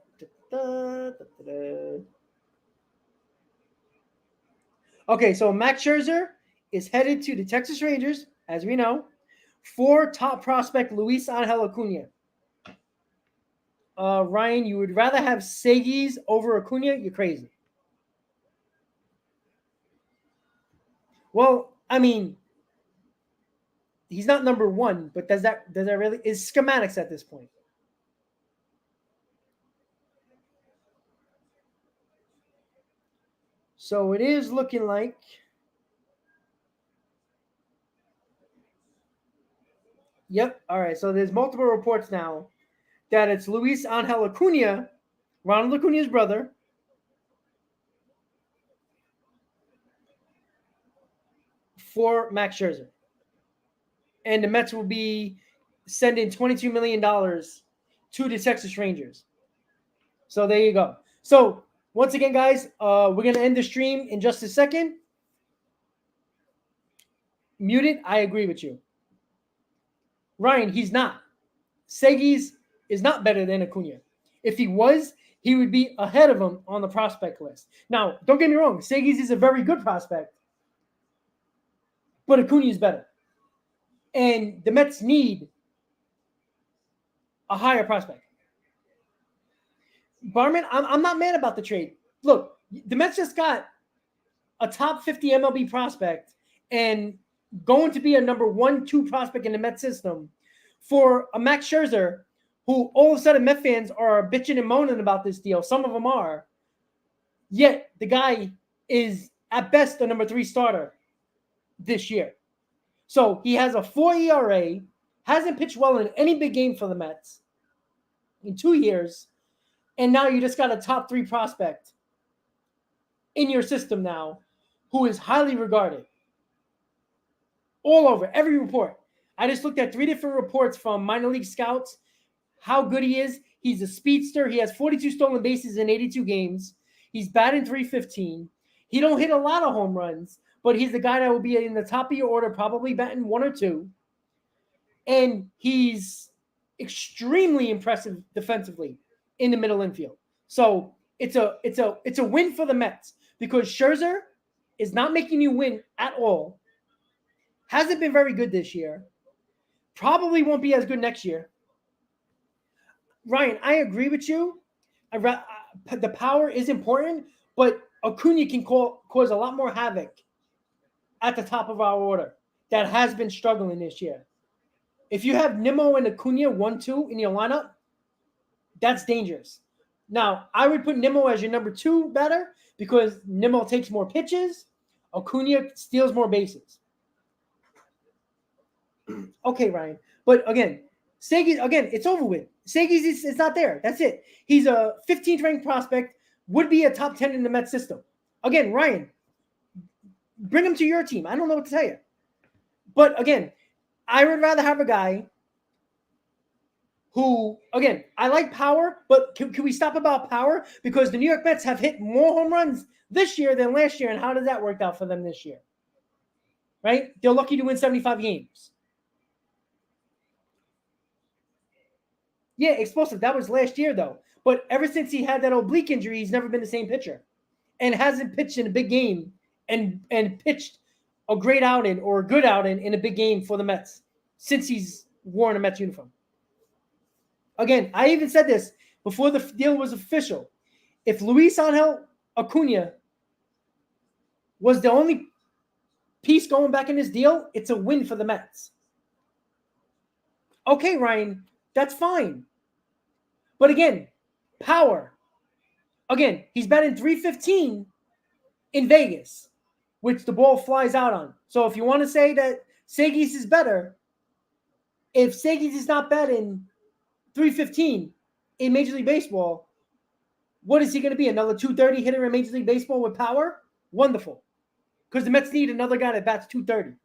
Okay, so Max Scherzer is headed to the Texas Rangers, as we know, for top prospect Luis Angel Acuna. Ryan, you would rather have Segis over Acuna? You're crazy. Well, I mean, he's not number one, but does that really is schematics at this point? So it is looking like yep. All right. So there's multiple reports now that it's Luis Angel Acuna, Ronald Acuna's brother, for Max Scherzer, and the Mets will be sending $22 million to the Texas Rangers. So there you go. So once again, guys, we're gonna end the stream in just a second. Muted. I agree with you, Ryan. He's not. Segis is not better than Acuna. If he was, he would be ahead of him on the prospect list. Now, don't get me wrong. Segis is a very good prospect, but Acuna is better. And the Mets need a higher prospect. Barman, I'm not mad about the trade. Look, the Mets just got a top 50 MLB prospect and going to be a number 1-2 prospect in the Mets system for a Max Scherzer, who all of a sudden Met fans are bitching and moaning about this deal. Some of them are. Yet the guy is at best a number 3 starter this year. So he has a 4 ERA, hasn't pitched well in any big game for the Mets in 2 years, and now you just got a top 3 prospect in your system now who is highly regarded all over every report. I just looked at 3 different reports from minor league scouts, how good he is. He's a speedster. He has 42 stolen bases in 82 games. He's batting .315. He don't hit a lot of home runs, but he's the guy that will be in the top of your order, probably batting 1 or 2. And he's extremely impressive defensively in the middle infield. So it's a win for the Mets because Scherzer is not making you win at all. Hasn't been very good this year. Probably won't be as good next year. Ryan, I agree with you. The power is important, but Acuna can cause a lot more havoc at the top of our order that has been struggling this year. If you have Nimmo and Acuna 1-2 in your lineup, that's dangerous. Now, I would put Nimmo as your number 2 batter because Nimmo takes more pitches. Acuna steals more bases. Okay, Ryan. But again, Segis, it's over with. Segis is not there. That's it. He's a 15th ranked prospect, would be a top 10 in the Mets system. Again, Ryan, bring him to your team. I don't know what to tell you. But again, I would rather have a guy who, again, I like power, but can we stop about power? Because the New York Mets have hit more home runs this year than last year, and how does that work out for them this year? Right? They're lucky to win 75 games. Yeah, explosive. That was last year, though. But ever since he had that oblique injury, he's never been the same pitcher and hasn't pitched in a big game and pitched a great outing or a good outing in a big game for the Mets since he's worn a Mets uniform. Again, I even said this before the deal was official. If Luis Angel Acuna was the only piece going back in this deal, it's a win for the Mets. Okay, Ryan, that's fine. But again, power. Again, he's batting .315 in Vegas, which the ball flies out on. So if you want to say that Segis is better, if Segis is not batting .315 in Major League Baseball, what is he going to be? Another .230 hitter in Major League Baseball with power? Wonderful. Because the Mets need another guy that bats .230.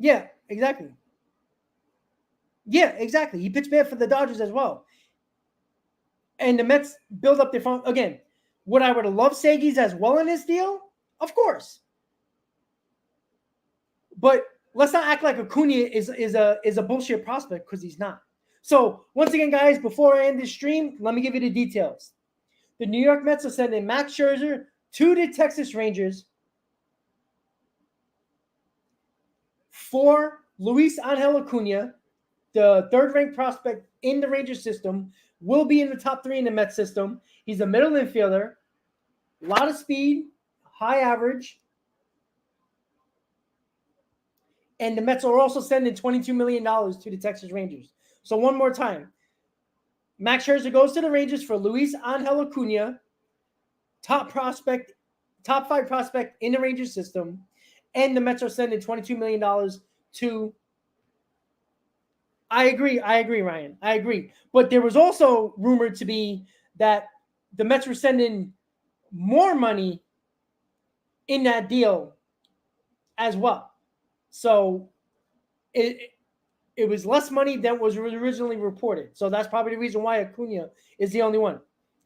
Yeah, exactly. Yeah, exactly. He pitched bad for the Dodgers as well. And the Mets build up their phone again. Would I would have loved Sagies as well in this deal? Of course. But let's not act like Acuna is a bullshit prospect, because he's not. So once again, guys, before I end this stream, let me give you the details. The New York Mets are sending Max Scherzer to the Texas Rangers for Luis Angel Acuna, the third-ranked prospect in the Rangers system, will be in the top 3 in the Mets system. He's a middle infielder, a lot of speed, high average. And the Mets are also sending $22 million to the Texas Rangers. So one more time. Max Scherzer goes to the Rangers for Luis Angel Acuna, top 5 prospect in the Rangers system. And the Mets are sending $22 million to... I agree, Ryan. I agree. But there was also rumored to be that the Mets were sending more money in that deal as well. So it was less money than was originally reported. So that's probably the reason why Acuna is the only one.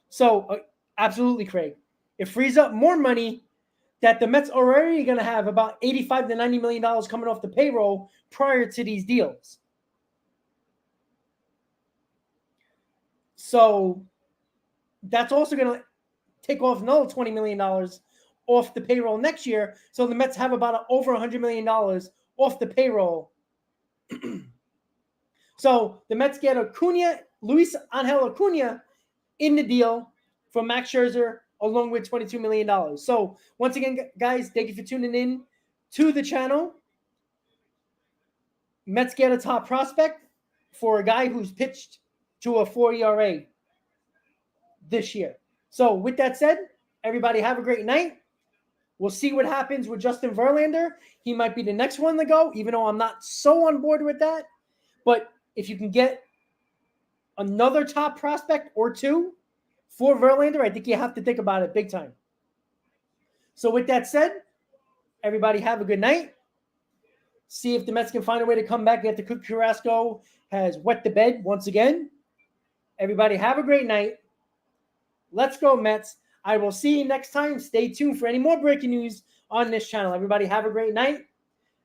So absolutely, Craig. It frees up more money that the Mets are already going to have about $85 to $90 million coming off the payroll prior to these deals. So that's also going to take off another $20 million off the payroll next year. So the Mets have about over $100 million off the payroll. So the Mets get Luis Angel Acuna in the deal from Max Scherzer, along with $22 million. So once again, guys, thank you for tuning in to the channel. Mets get a top prospect for a guy who's pitched to a 4 ERA this year. So with that said, everybody have a great night. We'll see what happens with Justin Verlander. He might be the next one to go, even though I'm not so on board with that. But if you can get another top prospect or two for Verlander, I think you have to think about it big time. So with that said, everybody have a good night. See if the Mets can find a way to come back after Cook Carrasco has wet the bed once again. Everybody have a great night. Let's go, Mets. I will see you next time. Stay tuned for any more breaking news on this channel. Everybody have a great night.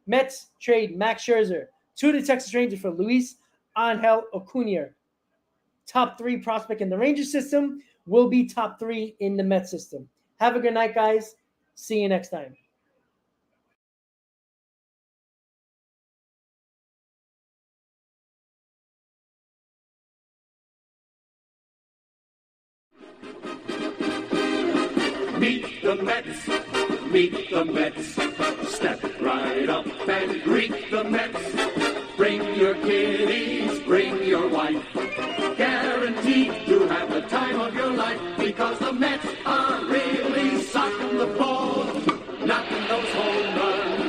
Mets trade Max Scherzer to the Texas Rangers for Luis Angel Acuna. Top 3 prospect in the Rangers system will be top 3 in the Mets system. Have a good night, guys. See you next time. Meet the Mets, meet the Mets. Step right up and greet the Mets. Bring your kiddies, bring your wife. Guaranteed to have the time of your life, because the Mets are